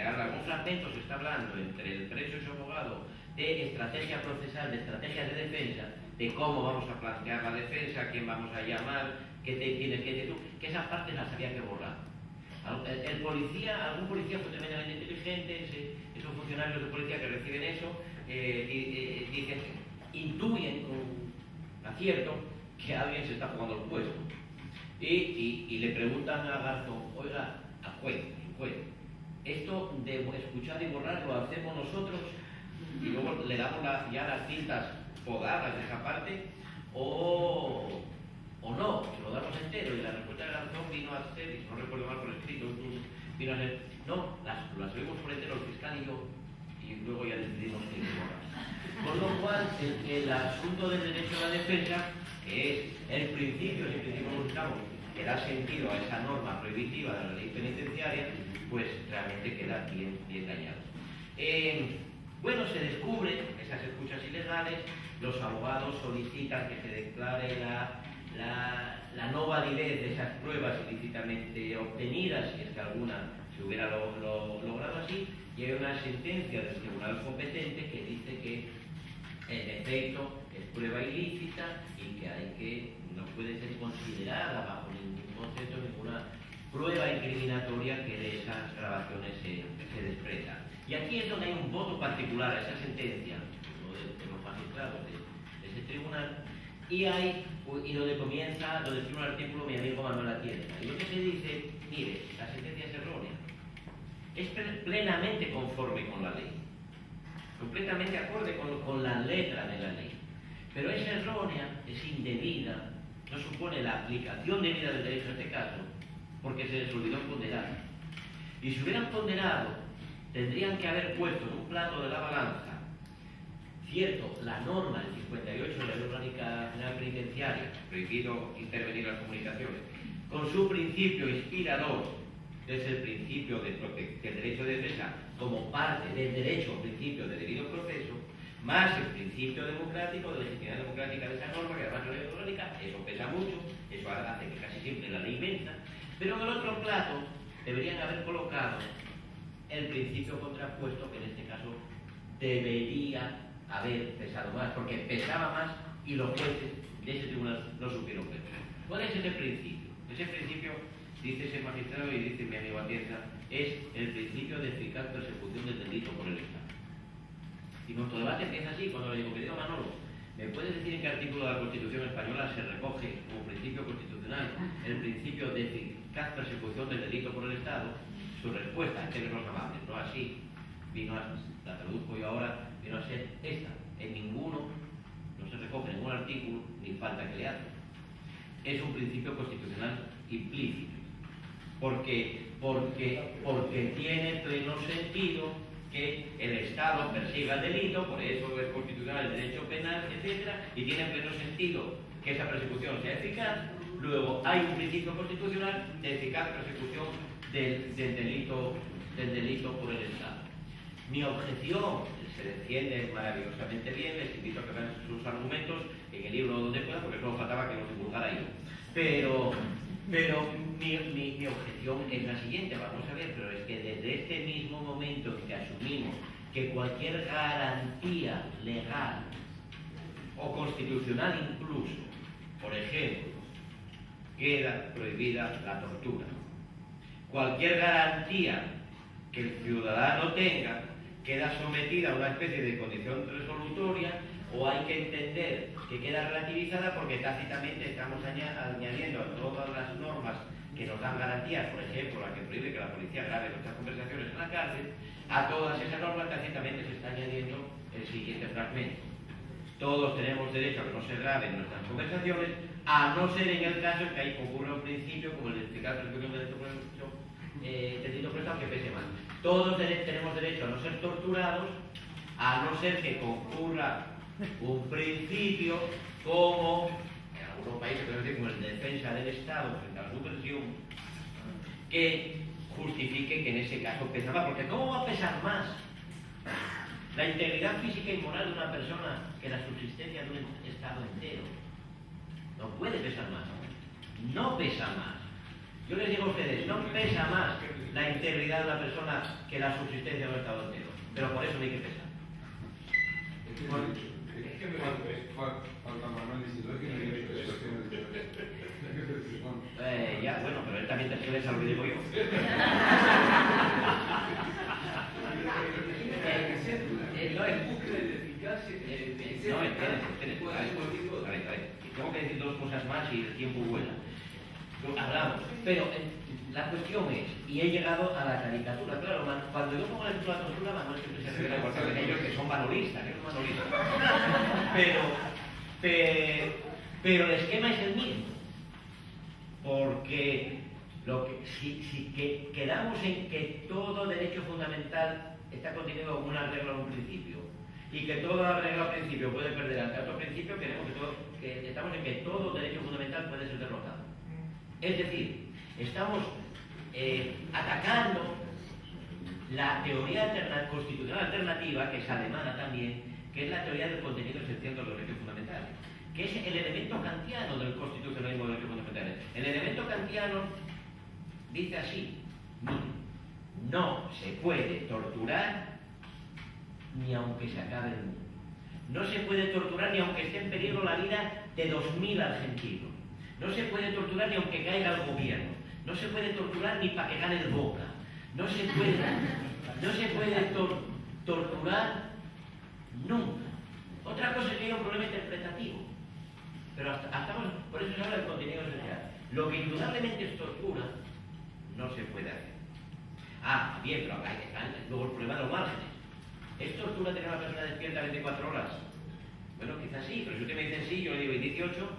algún fragmento se está hablando entre el preso y su abogado de estrategia procesal, de estrategia de defensa, de cómo vamos a plantear la defensa, a quién vamos a llamar, qué te tienes que decir tú, que esas partes las había que borrar. Algún policía fue tremendamente inteligente, esos funcionarios de policía que reciben eso, intuyen con acierto que alguien se está jugando el puesto. Y le preguntan a Garzón, oiga, al juez, esto de escuchar y borrar lo hacemos nosotros y luego le damos ya las cintas podadas de esa parte, o no, se lo damos entero. Y la respuesta de Garzón vino a ser, y si no recuerdo mal por escrito, vino a ser, no, las oímos por entero el fiscal y yo, y luego ya decidimos que borrar. Con lo cual, el asunto del derecho a la defensa, que es el principio, si el principio buscamos, que da sentido a esa norma prohibitiva de la ley penitenciaria, pues realmente queda bien dañado. Bueno, se descubren esas escuchas ilegales, los abogados solicitan que se declare la no validez de esas pruebas ilícitamente obtenidas, si es que alguna se hubiera logrado así, y hay una sentencia del tribunal competente que dice que en efecto es prueba ilícita y que no puede ser considerada bajo ningún concepto ninguna prueba incriminatoria que de esas grabaciones se desprenda. Y aquí es donde hay un voto particular a esa sentencia, de los magistrados de ese tribunal, y donde escribe un artículo mi amigo Manuel Atienza. Y lo que se dice, mire, la sentencia es errónea, es plenamente conforme con la ley, completamente acorde con la letra de la ley, pero es errónea, es indebida, no supone la aplicación debida del derecho en este caso, porque se les olvidó ponderar. Y si hubieran ponderado, tendrían que haber puesto en un plato de la balanza, cierto, la norma del 58 de la Ley Orgánica General Penitenciaria, prohibido intervenir en las comunicaciones, con su principio inspirador, que es el principio del derecho de defensa, como parte del derecho al principio de debido proceso, más el principio democrático, de legitimidad democrática de esa norma, que además no es orgánica, eso pesa mucho, eso hace que casi siempre la ley venza, pero en el otro plato deberían haber colocado el principio contrapuesto, que en este caso debería haber pesado más, porque pesaba más y los jueces de ese tribunal no supieron ver. ¿Cuál es ese principio? Ese principio, dice ese magistrado y dice mi amigo Atienza, es el principio de eficaz persecución del delito por el Estado. Y nuestro debate empieza así, cuando le digo, querido Manolo, ¿me puedes decir en qué artículo de la Constitución española se recoge como principio constitucional el principio de eficaz persecución del delito por el Estado? Su respuesta, en términos amables, no así, la traduzco yo ahora, vino a ser esta. En ninguno, no se recoge ningún artículo, ni falta que le hace. Es un principio constitucional implícito. porque tiene pleno sentido que el Estado persiga el delito, por eso es constitucional el derecho penal, etcétera, y tiene pleno sentido que esa persecución sea eficaz. Luego hay un principio constitucional de eficaz persecución del delito por el Estado. Mi objeción se defiende maravillosamente bien, les invito a que vean sus argumentos en el libro donde pueda, porque solo faltaba que los divulgara yo. Pero mi objeción es la siguiente, vamos a ver, pero es que desde este mismo momento en que asumimos que cualquier garantía legal o constitucional incluso, por ejemplo, queda prohibida la tortura. Cualquier garantía que el ciudadano tenga queda sometida a una especie de condición resolutoria, o hay que entender que queda relativizada porque tácitamente estamos añadiendo a todas las normas que nos dan garantías, por ejemplo, la que prohíbe que la policía grabe nuestras conversaciones en la cárcel, a todas esas normas tácitamente se está añadiendo el siguiente fragmento. Todos tenemos derecho a que no se graben nuestras conversaciones, a no ser en el caso en que ahí concurra un principio como el de explicar la persecución del delito prestado que pese más. Todos tenemos derecho a no ser torturados, a no ser que concurra un principio como en algunos países como el de defensa del Estado frente a la subversión, que justifique que en ese caso pesa más. Porque ¿cómo va a pesar más la integridad física y moral de una persona que la subsistencia de un Estado entero? No puede pesar más. No pesa más. Yo les digo a ustedes, no pesa más la integridad de una persona que la subsistencia de un Estado entero. Pero por eso no hay que pesar. Falta Manuel y si no hay que Ya, bueno, pero él también te escribe a lo que digo yo. No es búsqueda de eficacia. No, espérense. Tengo que decir dos cosas más y el tiempo vuela. Hablamos, pero la cuestión es, y he llegado a la caricatura, claro, cuando yo pongo la tortura, Manuel siempre se refiere a aquellos que son manolistas, pero el esquema es el mismo, porque si quedamos en que todo derecho fundamental está contenido como una regla o un principio, y que toda regla o principio puede perder ante otro principio, que estamos en que todo derecho fundamental puede ser derrotado. Es decir, estamos atacando la teoría constitucional alternativa, que es alemana también, que es la teoría del contenido esencial de los derechos fundamentales, que es el elemento kantiano del constitucionalismo de los derechos fundamentales. El elemento kantiano dice así: no se puede torturar ni aunque se acabe el mundo. No se puede torturar ni aunque esté en peligro la vida de 2000 argentinos. No se puede torturar ni aunque caiga el gobierno. No se puede torturar ni para que gane el Boca. No se puede torturar nunca. Otra cosa es que hay un problema interpretativo. Pero por eso se habla del contenido esencial. Lo que indudablemente es tortura, no se puede hacer. Bien, pero ahí están luego el problema de los márgenes. ¿Es tortura tener a una persona despierta 24 horas? Bueno, quizás sí, pero si usted me dice sí, yo le digo, ¿y 18?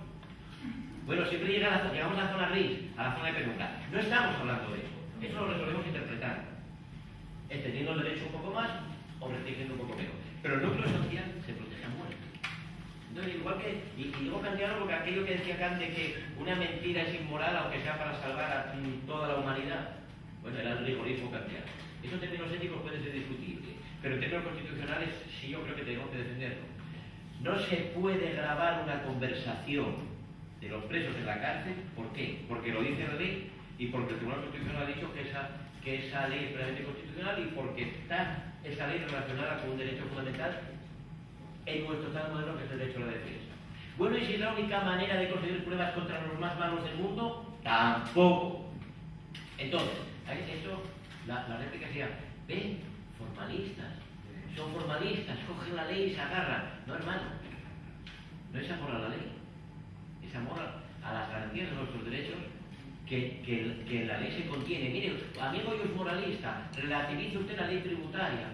Bueno, siempre llegamos a la zona gris, a la zona de penumbra. No estamos hablando de eso. Eso lo resolvemos interpretando. Extendiendo el derecho un poco más o restringiendo un poco menos. Pero el núcleo social se protege a muerte. Entonces, igual que, y digo kantiano porque aquello que decía Kant de que una mentira es inmoral aunque sea para salvar a toda la humanidad, bueno, era el rigorismo kantiano. Eso en términos éticos puede ser discutible, pero en términos constitucionales sí yo creo que tenemos que defenderlo. No se puede grabar una conversación de los presos en la cárcel. ¿Por qué? Porque lo dice la ley y porque el Tribunal Constitucional ha dicho que esa ley es plenamente constitucional y porque está esa ley relacionada con un derecho fundamental en nuestro Estado moderno, que es el derecho a la defensa. Bueno, ¿y si es la única manera de conseguir pruebas contra los más malos del mundo? Tampoco. Entonces, esto, la réplica sería, ven, formalistas, son formalistas, cogen la ley y se agarran. No, hermano, no es amor a la ley, es amor a las garantías de nuestros derechos que en la ley se contiene. Mire, amigo, yo es moralista, relativice usted la ley tributaria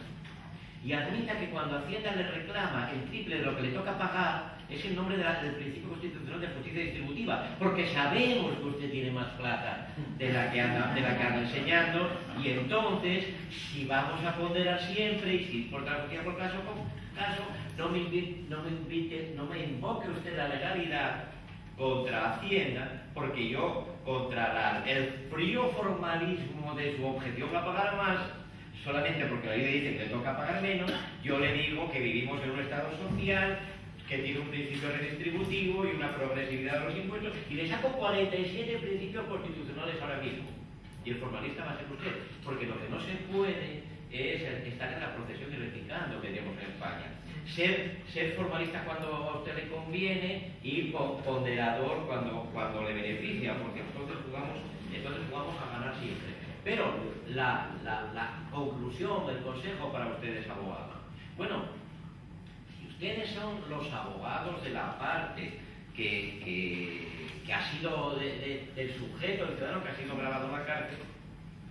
y admita que cuando Hacienda le reclama el triple de lo que le toca pagar, es en nombre del principio constitucional de justicia distributiva, porque sabemos que usted tiene más plata de la que anda enseñando, y entonces, si vamos a ponderar siempre, y si por caso, no me invoque usted la legalidad contra Hacienda, porque yo, contra el frío formalismo de su objeción a pagar más, solamente porque la ley dice que le toca pagar menos, yo le digo que vivimos en un estado social que tiene un principio redistributivo y una progresividad de los impuestos, y le saco 47 principios constitucionales ahora mismo. Y el formalista va a ser usted, porque lo que no se puede es estar en la procesión y replicando que tenemos en España. Ser formalista cuando a usted le conviene y ponderador cuando le beneficia, porque entonces jugamos a ganar siempre. Pero la conclusión, el consejo para ustedes, abogados. Bueno, si ustedes son los abogados de la parte que ha sido del sujeto, del ciudadano que ha sido grabado en la cárcel,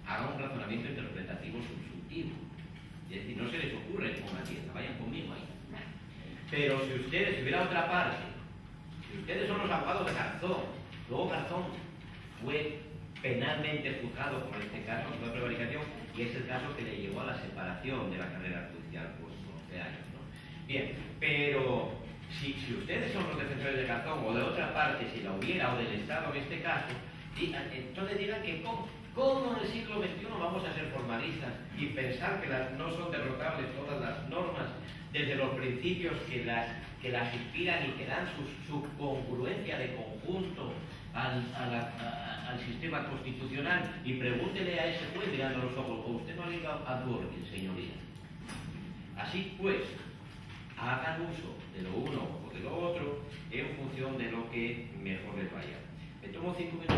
hagan un razonamiento interpretativo subjuntivo. Es decir, no se les ocurre con la tienda, vayan conmigo ahí. Pero si hubiera otra parte, si ustedes son los abogados de Garzón, luego Garzón fue penalmente juzgado por este caso de prevaricación, y es el caso que le llevó a la separación de la carrera judicial por 11 años, ¿no? Bien, pero si ustedes son los defensores de Garzón o de otra parte, si la hubiera, o del Estado en este caso, entonces digan que ¿cómo en el siglo XXI vamos a ser formalistas y pensar que no son derrotables todas las normas desde los principios que las inspiran y que dan su congruencia de conjunto al sistema constitucional? Y pregúntele a ese juez mirando los ojos, ¿o usted no ha leído a Dworkin, señoría? Así pues, hagan uso de lo uno o de lo otro en función de lo que mejor les vaya. Me tomo 5 minutos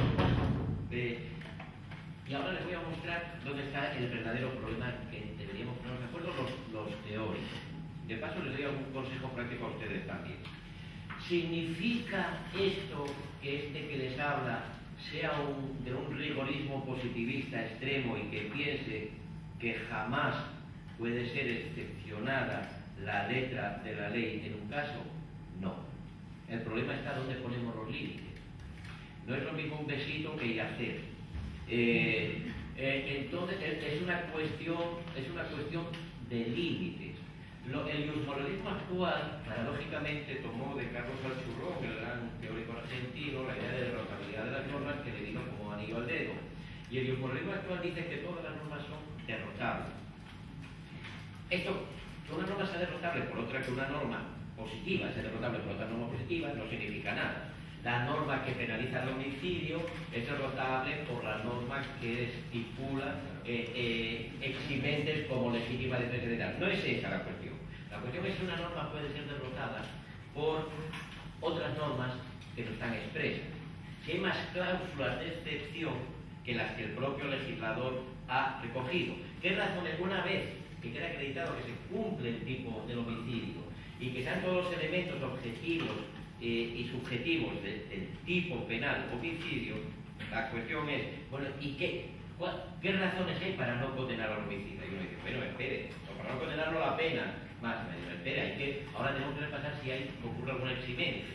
y ahora les voy a mostrar dónde está el verdadero problema que deberíamos ponernos de acuerdo los teóricos. De paso les doy algún consejo práctico a ustedes también. ¿Significa esto que que les habla sea de un rigorismo positivista extremo y que piense que jamás puede ser excepcionada la letra de la ley en un caso? No. El problema está donde ponemos los límites. No es lo mismo un besito que yacer. Entonces es una cuestión de límites. El iusmoralismo actual, paradójicamente, tomó de Carlos Alchurrón, el gran teórico argentino, la idea de derrotabilidad de las normas, que le vino como anillo al dedo. Y el iusmoralismo actual dice que todas las normas son derrotables. Esto, que una norma sea derrotable por otra que una norma positiva sea derrotable por otra norma positiva, no significa nada. La norma que penaliza el homicidio es derrotable por la norma que estipula eximentes como legítima defensa general. No es esa la cuestión. La cuestión es que una norma puede ser derrotada por otras normas que no están expresas. Si hay más cláusulas de excepción que las que el propio legislador ha recogido. ¿Qué razones? Una vez que queda acreditado que se cumple el tipo del homicidio y que sean todos los elementos objetivos y subjetivos del tipo penal homicidio, la cuestión es, bueno, ¿y qué razones hay para no condenar al homicida? Y uno dice, bueno, espere, para no condenarlo la pena máxima. Espera, ahora tenemos que repasar si ocurre alguna eximente,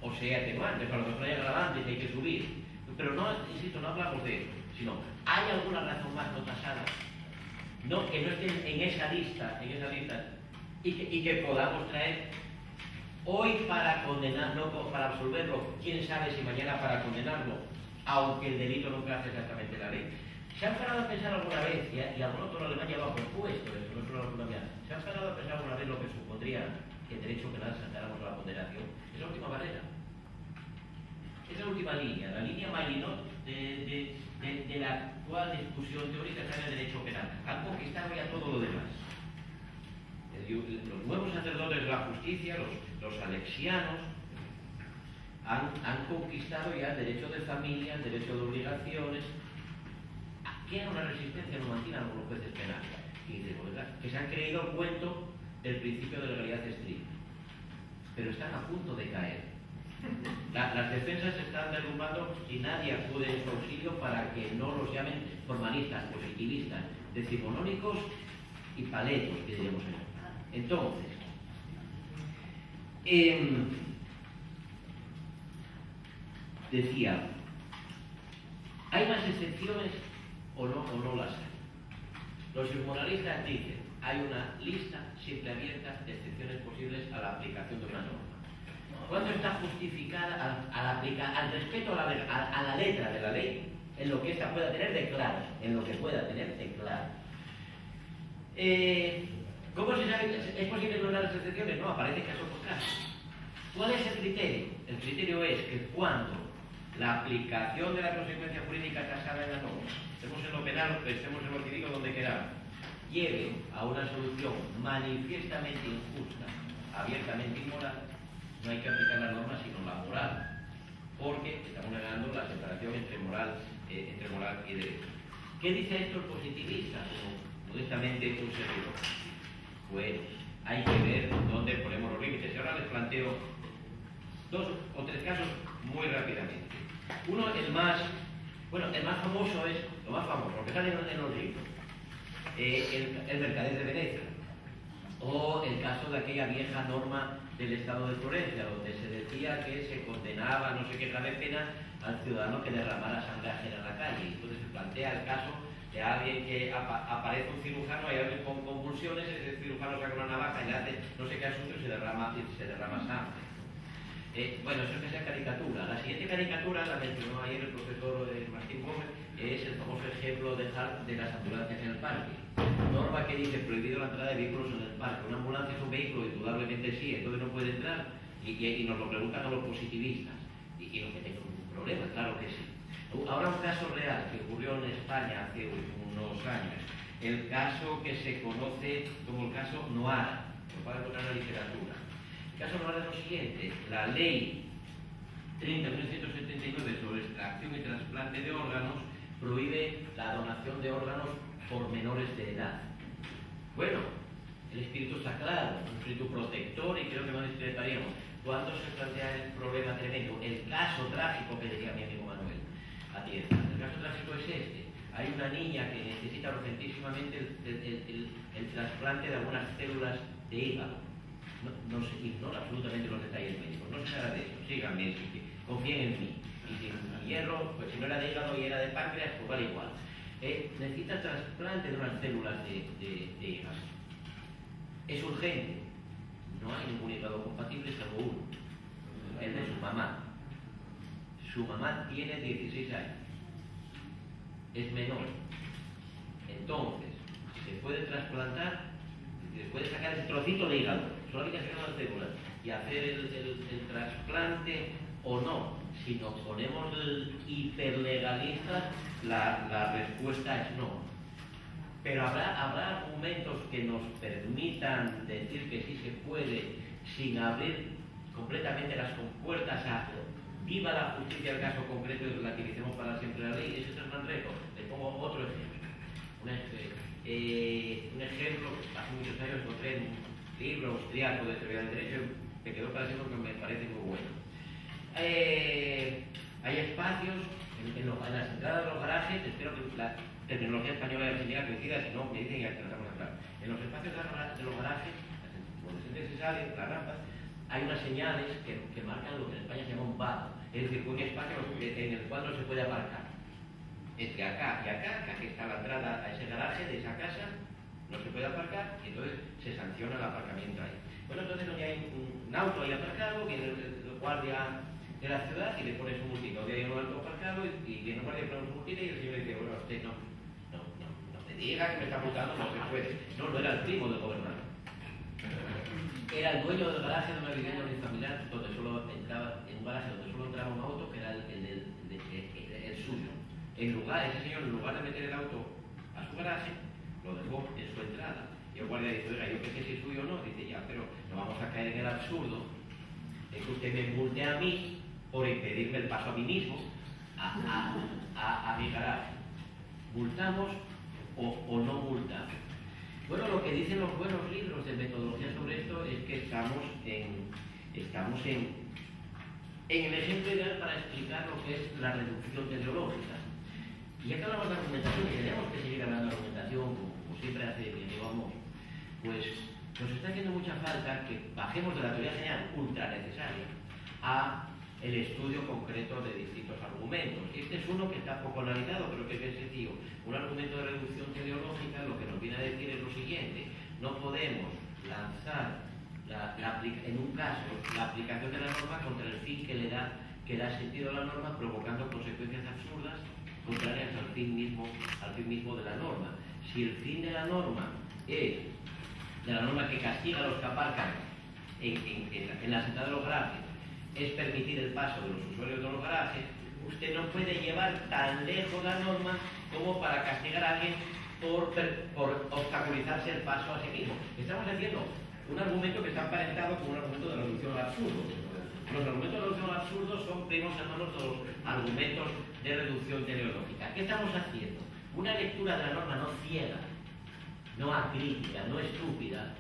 o sea, atenuante, para lo mejor hay agravantes, hay que subir. Pero no, insisto, no hablamos de eso, sino, ¿hay alguna razón más no tasada? No, que no estén en esa lista, y que podamos traer hoy para condenarlo, para absolverlo, quién sabe si mañana para condenarlo, aunque el delito nunca hace exactamente la ley. ¿Se han parado a pensar alguna vez, y algún otro alemán ya lo ha propuesto, eso no es una locura mía, ¿se han parado a pensar alguna vez lo que supondría que el derecho penal saltáramos a la ponderación? Es la última barrera. Es la última línea, la línea Maginot de la actual discusión teórica está en el derecho penal. Han conquistado ya todo lo demás. Los nuevos sacerdotes de la justicia, los alexianos, han conquistado ya el derecho de familia, el derecho de obligaciones. ¿Qué era una resistencia numantina a algunos jueces penales? Que se han creído el cuento del principio de legalidad estricta. Pero están a punto de caer. Las defensas se están derrumbando y nadie acude en su auxilio para que no los llamen formalistas, positivistas, decimonónicos y paletos, que diríamos eso. Entonces, decía, ¿hay más excepciones o no las hay? Los inmoralistas dicen, hay una lista siempre abierta de excepciones posibles a la aplicación de una norma. ¿Cuándo está justificada al respeto a la letra de la ley, en lo que ésta pueda tener de claro? En lo que pueda tener de claro. ¿Cómo se sabe? ¿Es posible ignorar las excepciones? No, aparece caso por caso. ¿Cuál es el criterio? El criterio es que cuando la aplicación de la consecuencia jurídica tasada en la norma, estemos en lo penal o estemos en lo jurídico, donde queramos, lleve a una solución manifiestamente injusta, abiertamente inmoral, no hay que aplicar la norma sino la moral, porque estamos negando la separación entre moral y derecho. ¿Qué dice esto el positivista? Como modestamente un servidor. Pues hay que ver dónde ponemos los límites. Y ahora les planteo 2 o 3 casos muy rápidamente. Uno, el más famoso es, lo que sale en los libros, el Mercader de Venecia, o el caso de aquella vieja norma del Estado de Florencia, donde se decía que se condenaba no sé qué grave pena al ciudadano que derramara sangre ajena en la calle. Y entonces se plantea el caso de alguien que aparece un cirujano, hay alguien con convulsiones, ese cirujano saca una navaja y le hace no sé qué asunto y se derrama sangre. Bueno, eso es que sea caricatura. La siguiente caricatura la mencionó ayer el profesor Martín Gómez, es el famoso ejemplo de las ambulancias en el parque. Norma que dice prohibido la entrada de vehículos en el parque. Una ambulancia es un vehículo, indudablemente sí, entonces no puede entrar. Y nos lo preguntan a los positivistas. Y los que tengan un problema, claro que sí. Ahora un caso real que ocurrió en España hace unos años. El caso que se conoce como el caso Noara, lo puede encontrar en la literatura. El caso Noara es lo siguiente: la ley 30 de 1979 sobre extracción y trasplante de órganos prohíbe la donación de órganos por menores de edad. Bueno, el espíritu está claro, un espíritu protector, y creo que no discreparíamos. ¿Cuándo se plantea el problema tremendo? El caso trágico que decía mi amigo Manuel Atienza. El caso trágico es este. Hay una niña que necesita urgentísimamente el trasplante de algunas células de hígado. No se ignora absolutamente los detalles médicos, no se habla de eso. Síganme, confíen en mí. Y si hierro, pues si no era de hígado y era de páncreas, pues vale igual. Necesita trasplante de unas células de hígado. Es urgente. No hay ningún hígado compatible salvo uno, el de su mamá. Su mamá tiene 16 años. Es menor. Entonces, se puede trasplantar, se puede sacar ese trocito de hígado, solamente sacar las células y hacer el trasplante o no. Si nos ponemos hiperlegalistas, la respuesta es no. Pero habrá argumentos que nos permitan decir que sí se puede sin abrir completamente las compuertas a viva la justicia del caso concreto y relativicemos para siempre la ley. Ese es el gran reto. Le pongo otro ejemplo. Un ejemplo, hace muchos años encontré en un libro austriaco de teoría del derecho, que quedó para siempre, que me parece muy bueno. Hay espacios en las entradas de los garajes, espero que la terminología española y argentina coincida, si no me dicen y tratamos de hablar. En los espacios de los garajes, donde se sale, las rampas, hay unas señales que marcan lo que en España se llama un vado, es decir, un espacio en el cual no se puede aparcar. Entre acá y acá, que aquí está la entrada a ese garaje de esa casa, no se puede aparcar y entonces se sanciona el aparcamiento ahí. Bueno, entonces donde hay un auto ahí aparcado, viene el guardia de la ciudad y le pone su multita. Donde hay un auto aparcado y viene un guardia y pone su multita y el señor le dice, bueno, usted no me diga que me está multando, no se puede. No era el primo del gobernador. Era el dueño del garaje de una vivienda unifamiliar donde solo entraba, en un garaje donde solo entraba un auto que era el suyo. Ese señor, en lugar de meter el auto a su garaje, lo dejó en su entrada. Y el guardia dice, oiga, yo qué sé si es suyo o no. Dice, ya, pero no vamos a caer en el absurdo de que usted me multe a mí por impedirme el paso a mí mismo a mi garaje. ¿Multamos o no multamos? Bueno, lo que dicen los buenos libros de metodología sobre esto es que estamos en el ejemplo ideal para explicar lo que es la reducción teleológica. Y ya que hablamos de argumentación, y tenemos que seguir hablando de argumentación, como siempre hace, digamos, mucha falta que bajemos de la teoría general ultra necesaria a el estudio concreto de distintos argumentos. Este es uno que está poco analizado, pero que es bien sencillo. Un argumento de reducción teleológica lo que nos viene a decir es lo siguiente: no podemos lanzar en un caso la aplicación de la norma contra el fin que da sentido a la norma, provocando consecuencias absurdas contrarias al fin mismo de la norma. Si el fin de la norma es de la norma que castiga a los que aparcan en la sentada de los garajes es permitir el paso de los usuarios de los garajes, usted no puede llevar tan lejos la norma como para castigar a alguien por obstaculizarse el paso a sí mismo. Estamos haciendo un argumento que está emparentado con un argumento de reducción al absurdo. Los argumentos de reducción al absurdo son primos hermanos de los argumentos de reducción teleológica. ¿Qué estamos haciendo? Una lectura de la norma no ciega, no acrítica, no estúpida,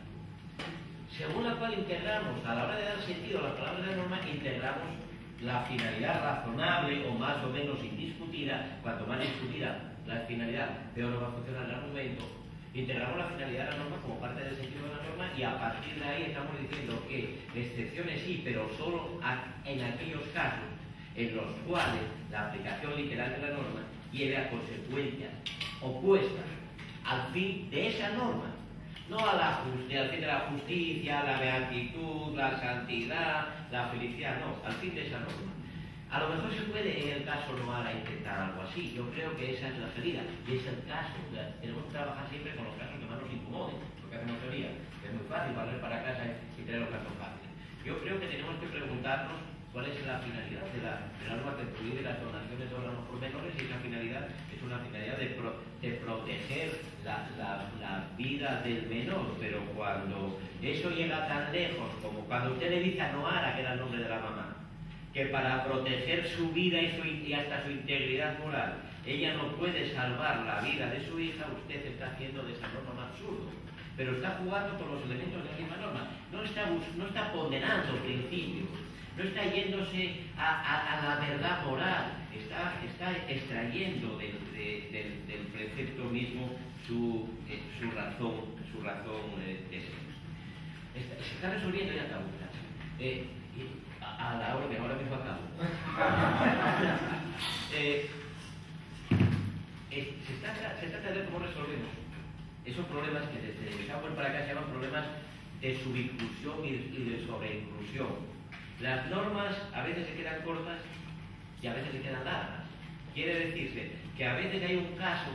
según la cual integramos, a la hora de dar sentido a las palabras de la norma, integramos la finalidad razonable o más o menos indiscutida. Cuanto más discutida la finalidad, peor no va a funcionar el argumento. Integramos la finalidad de la norma como parte del sentido de la norma, y a partir de ahí estamos diciendo que excepciones sí, pero solo en aquellos casos en los cuales la aplicación literal de la norma lleve a consecuencias opuestas al fin de esa norma, no al fin de la justicia, la beatitud, la santidad, la felicidad, no, al fin de esa norma. A lo mejor se puede en el caso Noara intentar algo así. Yo creo que esa es la salida, y es el caso. Tenemos que trabajar siempre con los casos que más nos incomoden, porque hacemos teoría, que es muy fácil barrer para casa y traer los casos fáciles. Yo creo que tenemos que preguntarnos cuál es la finalidad de la norma que prohíbe las donaciones de órganos por menores, y esa finalidad es una finalidad de proteger la vida del menor. Pero cuando eso llega tan lejos, como cuando usted le dice a Noara, que era el nombre de la mamá, que para proteger su vida y hasta su integridad moral ella no puede salvar la vida de su hija, usted está haciendo de esa norma un absurdo. Pero está jugando con los elementos de la misma norma. No está ponderando principios, no está yéndose a la verdad moral, está extrayendo del precepto mismo su razón de ser. Se está resolviendo ya la a la hora que ahora mismo acabo. Se trata de ver cómo resolvemos esos problemas que desde Sauer para acá se llaman problemas de subinclusión y de sobreinclusión. Las normas a veces se quedan cortas y a veces se quedan largas. Quiere decirse que a veces hay un caso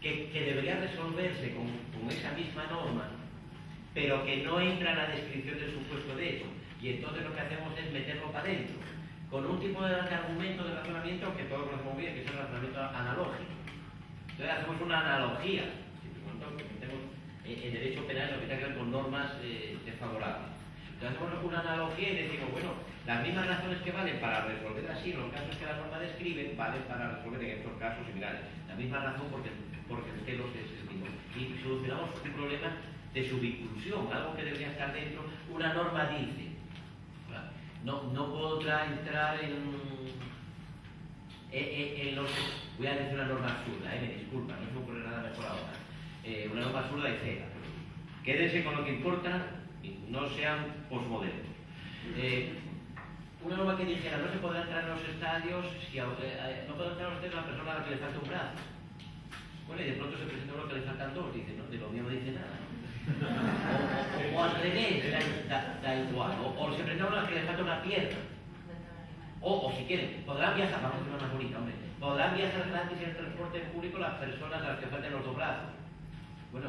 que debería resolverse con esa misma norma, pero que no entra en la descripción del supuesto de hecho. Y entonces lo que hacemos es meterlo para adentro, con un tipo de argumento de razonamiento que todos conocemos bien, que es el razonamiento analógico. Entonces hacemos una analogía, en derecho penal lo que tiene que ver con normas desfavorables. Entonces hacemos una analogía y decimos, bueno, las mismas razones que valen para resolver así los casos que la norma describe, valen para resolver en estos casos similares. La misma razón porque el telos es el mismo. Y solucionamos un problema de subinclusión, algo que debería estar dentro. Una norma dice, no podrá entrar en los... Voy a decir una norma absurda, me disculpa, no se me ocurre nada mejor ahora. Una norma absurda y cega. Quédense con lo que importa y no sean posmodernos. Una norma que dijera, no se podrá entrar en los estadios, no podrá entrar en los estadios a una persona a la que le falta un brazo. Bueno, y de pronto se presenta uno que le faltan dos, dice, no, de lo mío no dice nada. O al revés, da igual. O se presenta uno a la que le falta una pierna. O si quieren, podrán viajar, vamos a decir una más bonita, hombre. Podrán viajar gratis en el transporte público las personas a las que falten los dos brazos. Bueno,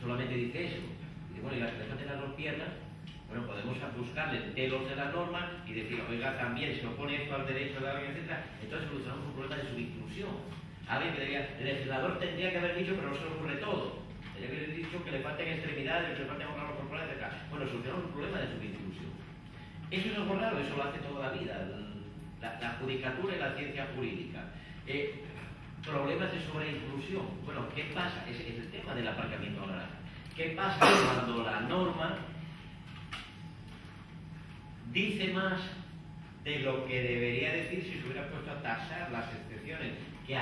solamente dice eso. Dice, bueno, y las que le falten las dos piernas, bueno, podemos buscarle telos de la norma y decir, oiga, también se opone esto al derecho de alguien, etc. Entonces solucionamos un problema de subinclusión. Alguien que el legislador tendría que haber dicho, pero no se le ocurre todo. Tendría que haber dicho que le falten extremidades, que le falten órganos corporales, etc. Bueno, solucionamos un problema de subinclusión. Eso no es algo raro, eso lo hace toda la vida. La judicatura y la ciencia jurídica. Problemas de sobreinclusión. Bueno, ¿qué pasa? Es el tema del aparcamiento oral. ¿Qué pasa cuando la norma dice más de lo que debería decir si se hubiera puesto a tasar las excepciones que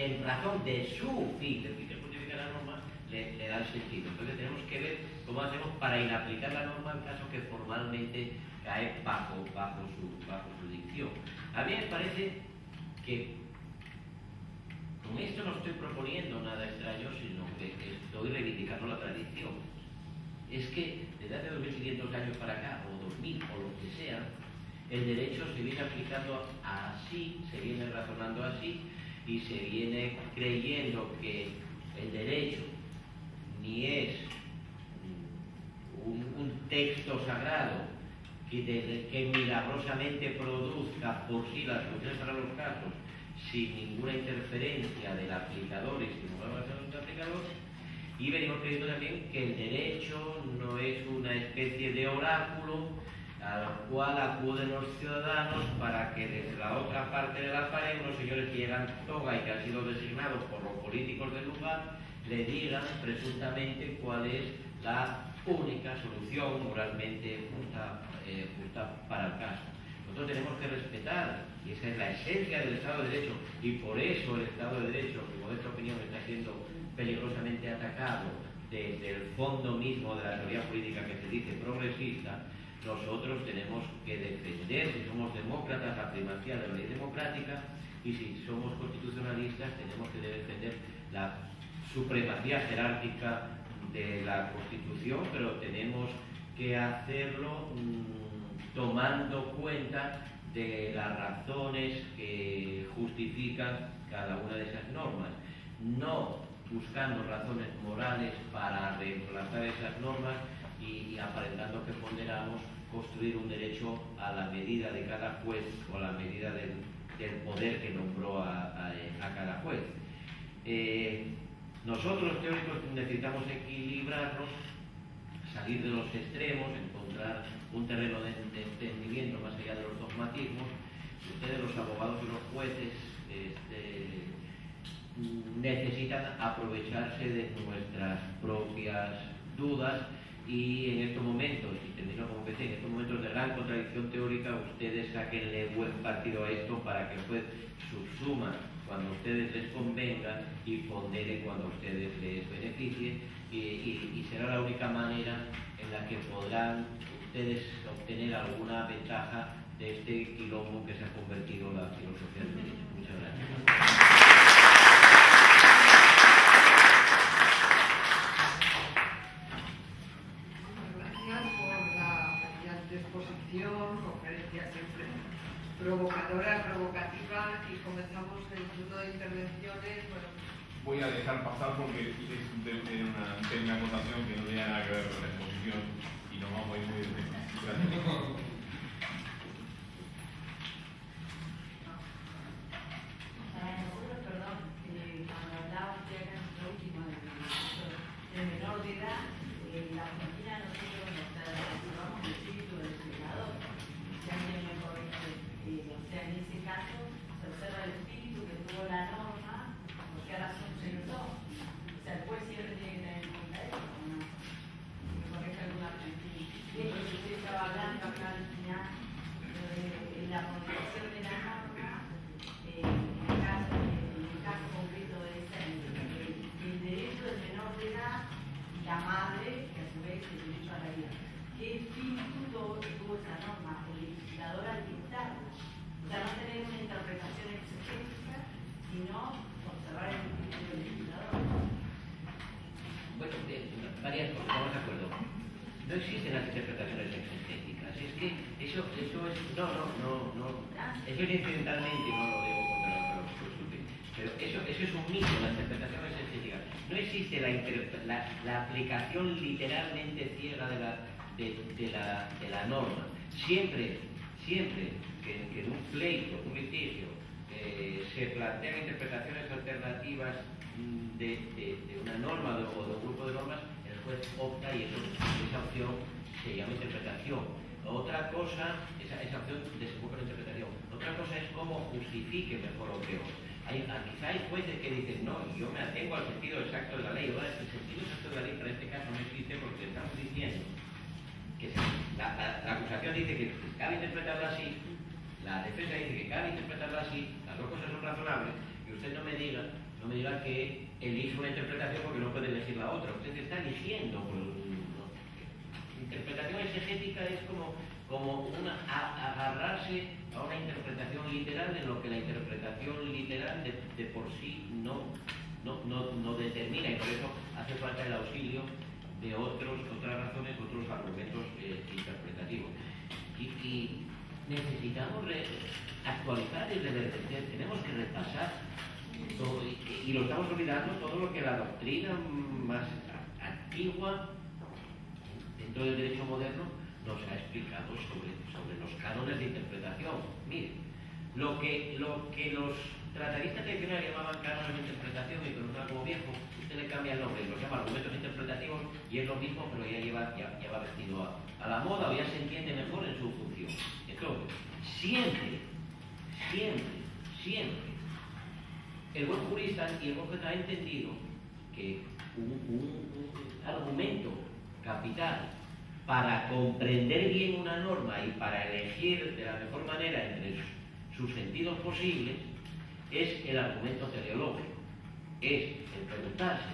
en razón de su fin, del fin que justifica la norma, le da real sentido. Entonces tenemos que ver cómo hacemos para inaplicar la norma en caso que formalmente cae bajo su dicción. A mí me parece que con esto no estoy proponiendo nada extraño, sino que estoy reivindicando la tradición. Es que desde hace 2500 años para acá, o 2000, o lo que sea, el derecho se viene aplicando así, se viene razonando así, y se viene creyendo que el derecho ni es un texto sagrado que milagrosamente produzca por sí las soluciones para los casos sin ninguna interferencia del aplicador y sin ninguna razón del aplicador, y venimos creyendo también que el derecho no es una especie de oráculo al cual acuden los ciudadanos para que desde la otra parte de la pared unos señores que llevan toga y que han sido designados por los políticos del lugar le digan presuntamente cuál es la única solución moralmente justa para el caso. Nosotros tenemos que respetar, y esa es la esencia del Estado de Derecho, y por eso el Estado de Derecho, que en nuestra opinión está siendo peligrosamente atacado desde el fondo mismo de la teoría política que se dice progresista. Nosotros tenemos que defender, si somos demócratas, la primacía de la ley democrática, y si somos constitucionalistas tenemos que defender la supremacía jerárquica de la Constitución, pero tenemos que hacerlo tomando cuenta de las razones que justifican cada una de esas normas, no buscando razones morales para reemplazar esas normas y aparentando que ponderamos construir un derecho a la medida de cada juez o a la medida del poder que nombró a cada juez. Nosotros los teóricos necesitamos equilibrarnos, salir de los extremos, encontrar un terreno de entendimiento más allá de los dogmatismos. Ustedes, los abogados y los jueces, necesitan aprovecharse de nuestras propias dudas, y en estos momentos, y termino como que en estos momentos de gran contradicción teórica, ustedes saquenle buen partido a esto para que el juez subsuma cuando a ustedes les convenga y pondere cuando a ustedes les beneficie, y será la única manera en la que podrán ustedes obtener alguna ventaja de este quilombo que se ha convertido en la filosofía del derecho. Muchas gracias. Conferencia siempre provocadora, provocativa, y comenzamos el turno de intervenciones. Bueno, voy a dejar pasar porque es una acotación que no tiene nada que ver con la exposición y nos vamos a ir muy bien. Gracias. Varias cosas, estamos de acuerdo. No existen las interpretaciones exegéticas. Es que eso es. Eso es incidentalmente, no lo debo contar, pero eso es un mito, la interpretación exegética. No existe la aplicación literalmente ciega de la norma. Siempre que en un pleito, un litigio, se plantean interpretaciones alternativas de una norma o de un grupo de normas, el juez opta y esa opción se llama interpretación. Otra cosa, esa opción desemboca en interpretación. Otra cosa es cómo justifique mejor o peor. Quizá hay jueces que dicen, no, yo me atengo al sentido exacto de la ley. Ahora, el sentido exacto de la ley para este caso no existe porque estamos diciendo que la acusación dice que cabe interpretarla así, la defensa dice que cabe interpretarla así, las dos cosas son razonables, y usted no me diga que elige una interpretación porque no puede elegir la otra. Usted está eligiendo. Interpretación exegética es como agarrarse a una interpretación literal en lo que la interpretación literal de por sí no determina, y por eso hace falta el auxilio de otras razones, otros argumentos interpretativos. Y necesitamos actualizar y revertir, tenemos que repasar todo, y lo estamos olvidando todo lo que la doctrina más antigua dentro del derecho moderno nos ha explicado sobre los cánones de interpretación. Mire, lo que los tratadistas tradicionales llamaban cánones de interpretación, y que no como viejo, usted le cambia el nombre, los llama argumentos interpretativos, y es lo mismo, pero ya va vestido a la moda, o ya se entiende mejor en su función. Entonces, siempre, el buen jurista y el buen juez ha entendido que un argumento capital para comprender bien una norma y para elegir de la mejor manera entre sus sentidos posibles es el argumento teleológico. Es el preguntarse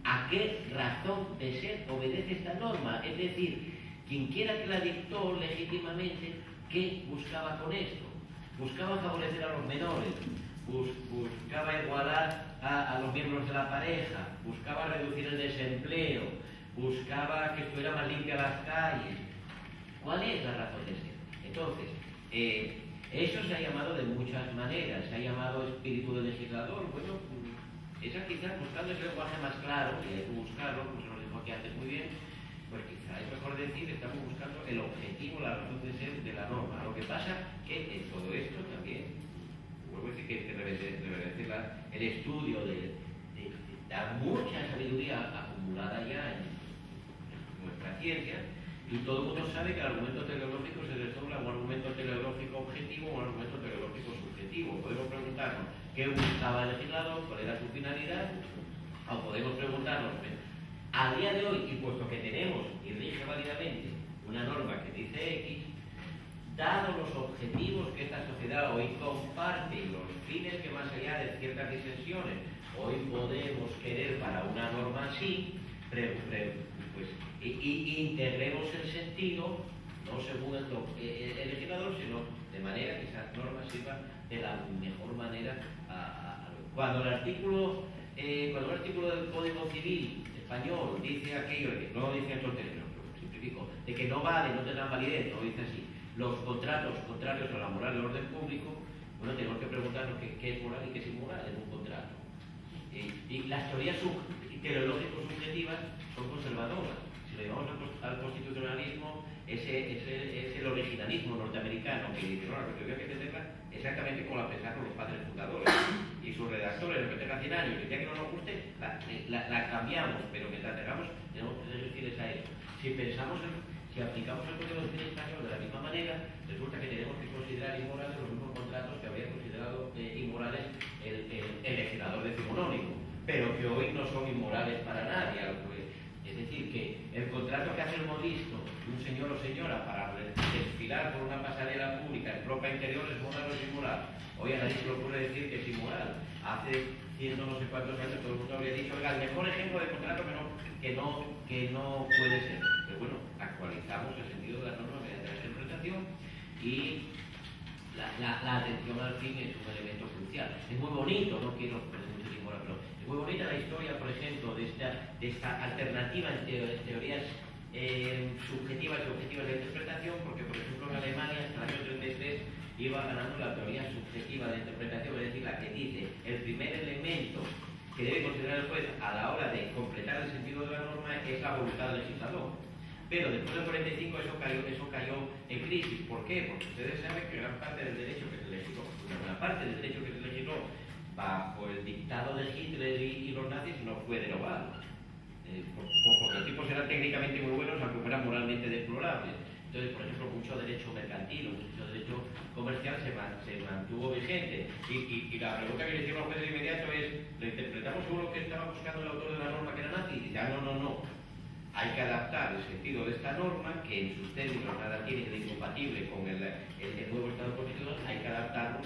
a qué razón de ser obedece esta norma. Es decir, quien quiera que la dictó legítimamente, ¿qué buscaba con esto? Buscaba favorecer a los menores, buscaba igualar a los miembros de la pareja, buscaba reducir el desempleo, buscaba que estuviera más limpia las calles. ¿Cuál es la razón de ser? Entonces, eso se ha llamado de muchas maneras. Se ha llamado espíritu del legislador. Bueno, esa quizás buscando ese lenguaje más claro, y hay que buscarlo, como se nos dijo aquí antes muy bien, pues quizá es mejor decir que estamos buscando el objetivo, la razón de ser de la norma. Lo que pasa que en todo esto también, vuelvo a decir que el estudio de mucha sabiduría acumulada ya en nuestra ciencia, y todo el mundo sabe que el argumento teleológico se desdobla a un argumento teleológico objetivo o un argumento teleológico subjetivo. Podemos preguntarnos qué buscaba el legislador, cuál era su finalidad, o podemos preguntarnos, a día de hoy, y puesto que tenemos y rige válidamente una norma que dice X, dado los objetivos que esta sociedad hoy comparte y los fines que más allá de ciertas disensiones hoy podemos querer para una norma así, pues integremos el sentido, no según el legislador, sino de manera que esa norma sirva de la mejor manera cuando el artículo del Código Civil español dice aquello, que no dice estos términos, lo simplifico, de que no vale, no tendrán validez, no dice así, los contratos contrarios a la moral del orden público, bueno, tenemos que preguntarnos qué es moral y qué es inmoral en un contrato. Y las teorías teleológico-subjetivas son conservadoras. Si le llevamos al constitucionalismo, es el originalismo norteamericano que dice, no, la Constitución hay que tenerla exactamente como la pensaron los padres fundadores y sus redactores, los que tengan 100 años, y ya que no nos guste, la cambiamos, pero mientras tengamos, tenemos que ser fieles a eso. Si aplicamos el Código Civil español de la misma manera, resulta que tenemos que considerar inmorales los mismos contratos que habría considerado inmorales el legislador decimonónico, pero que hoy no son inmorales para nadie. Es decir, que el contrato que hace el modisto de un señor o señora para desfilar por una pasarela pública en ropa interior es moral o es inmoral. Hoy a nadie se le ocurre decir que es inmoral. Hace 100 no sé cuántos años todo el mundo habría dicho, oiga, el mejor ejemplo de contrato que no puede ser. Pero bueno, actualizamos el sentido de la norma mediante la interpretación y la atención al fin es un elemento crucial. Es muy bonito, no quiero perder mucho tiempo ahora, pero es muy bonita la historia, por ejemplo, de esta alternativa en teorías subjetivas y objetivas de interpretación, porque por ejemplo en Alemania hasta el año 33 iba ganando la teoría subjetiva de interpretación, es decir, la que dice el primer elemento que debe considerar el juez a la hora de completar el sentido de la norma es la voluntad del legislador. Pero después del 45 eso cayó en crisis. ¿Por qué? Porque ustedes saben que gran parte del derecho que se legisló, una parte del derecho que se legisló bajo el dictado de Hitler y los nazis no fue derogado. Porque los tipos eran técnicamente muy buenos, aunque fueran moralmente deplorables. Entonces, por ejemplo, mucho derecho mercantil, mucho derecho comercial se mantuvo vigente. Y la pregunta que le hicieron al juez de inmediato es, ¿lo interpretamos según lo que estaba buscando el autor de la norma que era nazi? Y dice, no. Hay que adaptar el sentido de esta norma, que en sus términos nada tiene de incompatible con el nuevo Estado constitucional, hay que adaptarlo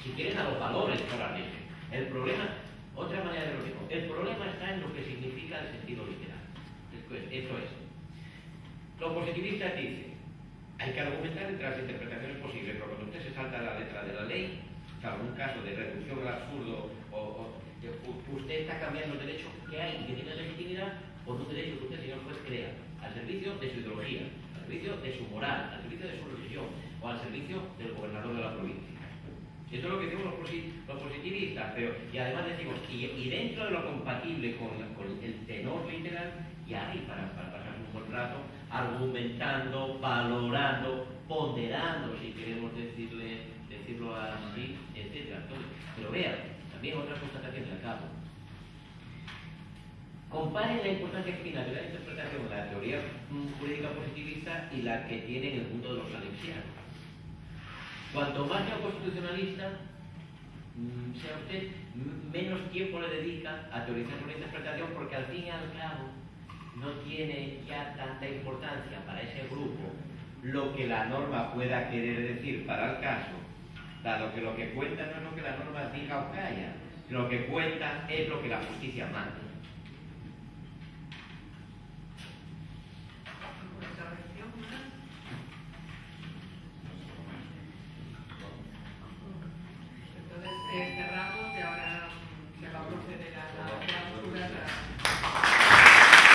si quieren, a los valores morales. El problema, Otra manera de lo mismo. El problema está en lo que significa el sentido literal. Eso es. Los positivistas dicen, hay que argumentar entre las interpretaciones posibles, pero cuando usted se salta la letra de la ley, claro, en un caso de reducción al absurdo, usted está cambiando el derecho que hay y que tiene legitimidad por un derecho que usted, señor juez, crea, al servicio de su ideología, al servicio de su moral, al servicio de su religión o al servicio del gobernador de la provincia. Esto es lo que decimos los positivistas, pero, y además decimos, y dentro de lo compatible con el tenor literal, ya hay para pasar un buen rato argumentando, valorando, ponderando, si queremos decirlo así, etc. Pero vean, también otras constataciones al cabo. Comparen la importancia que tiene la interpretación de la teoría jurídica positivista y la que tiene en el mundo de los alexianos. Cuanto más neoconstitucionalista sea usted, menos tiempo le dedica a teorizar una interpretación, porque al fin y al cabo no tiene ya tanta importancia para ese grupo lo que la norma pueda querer decir para el caso, dado que lo que cuenta no es lo que la norma diga o calla, lo que cuenta es lo que la justicia manda.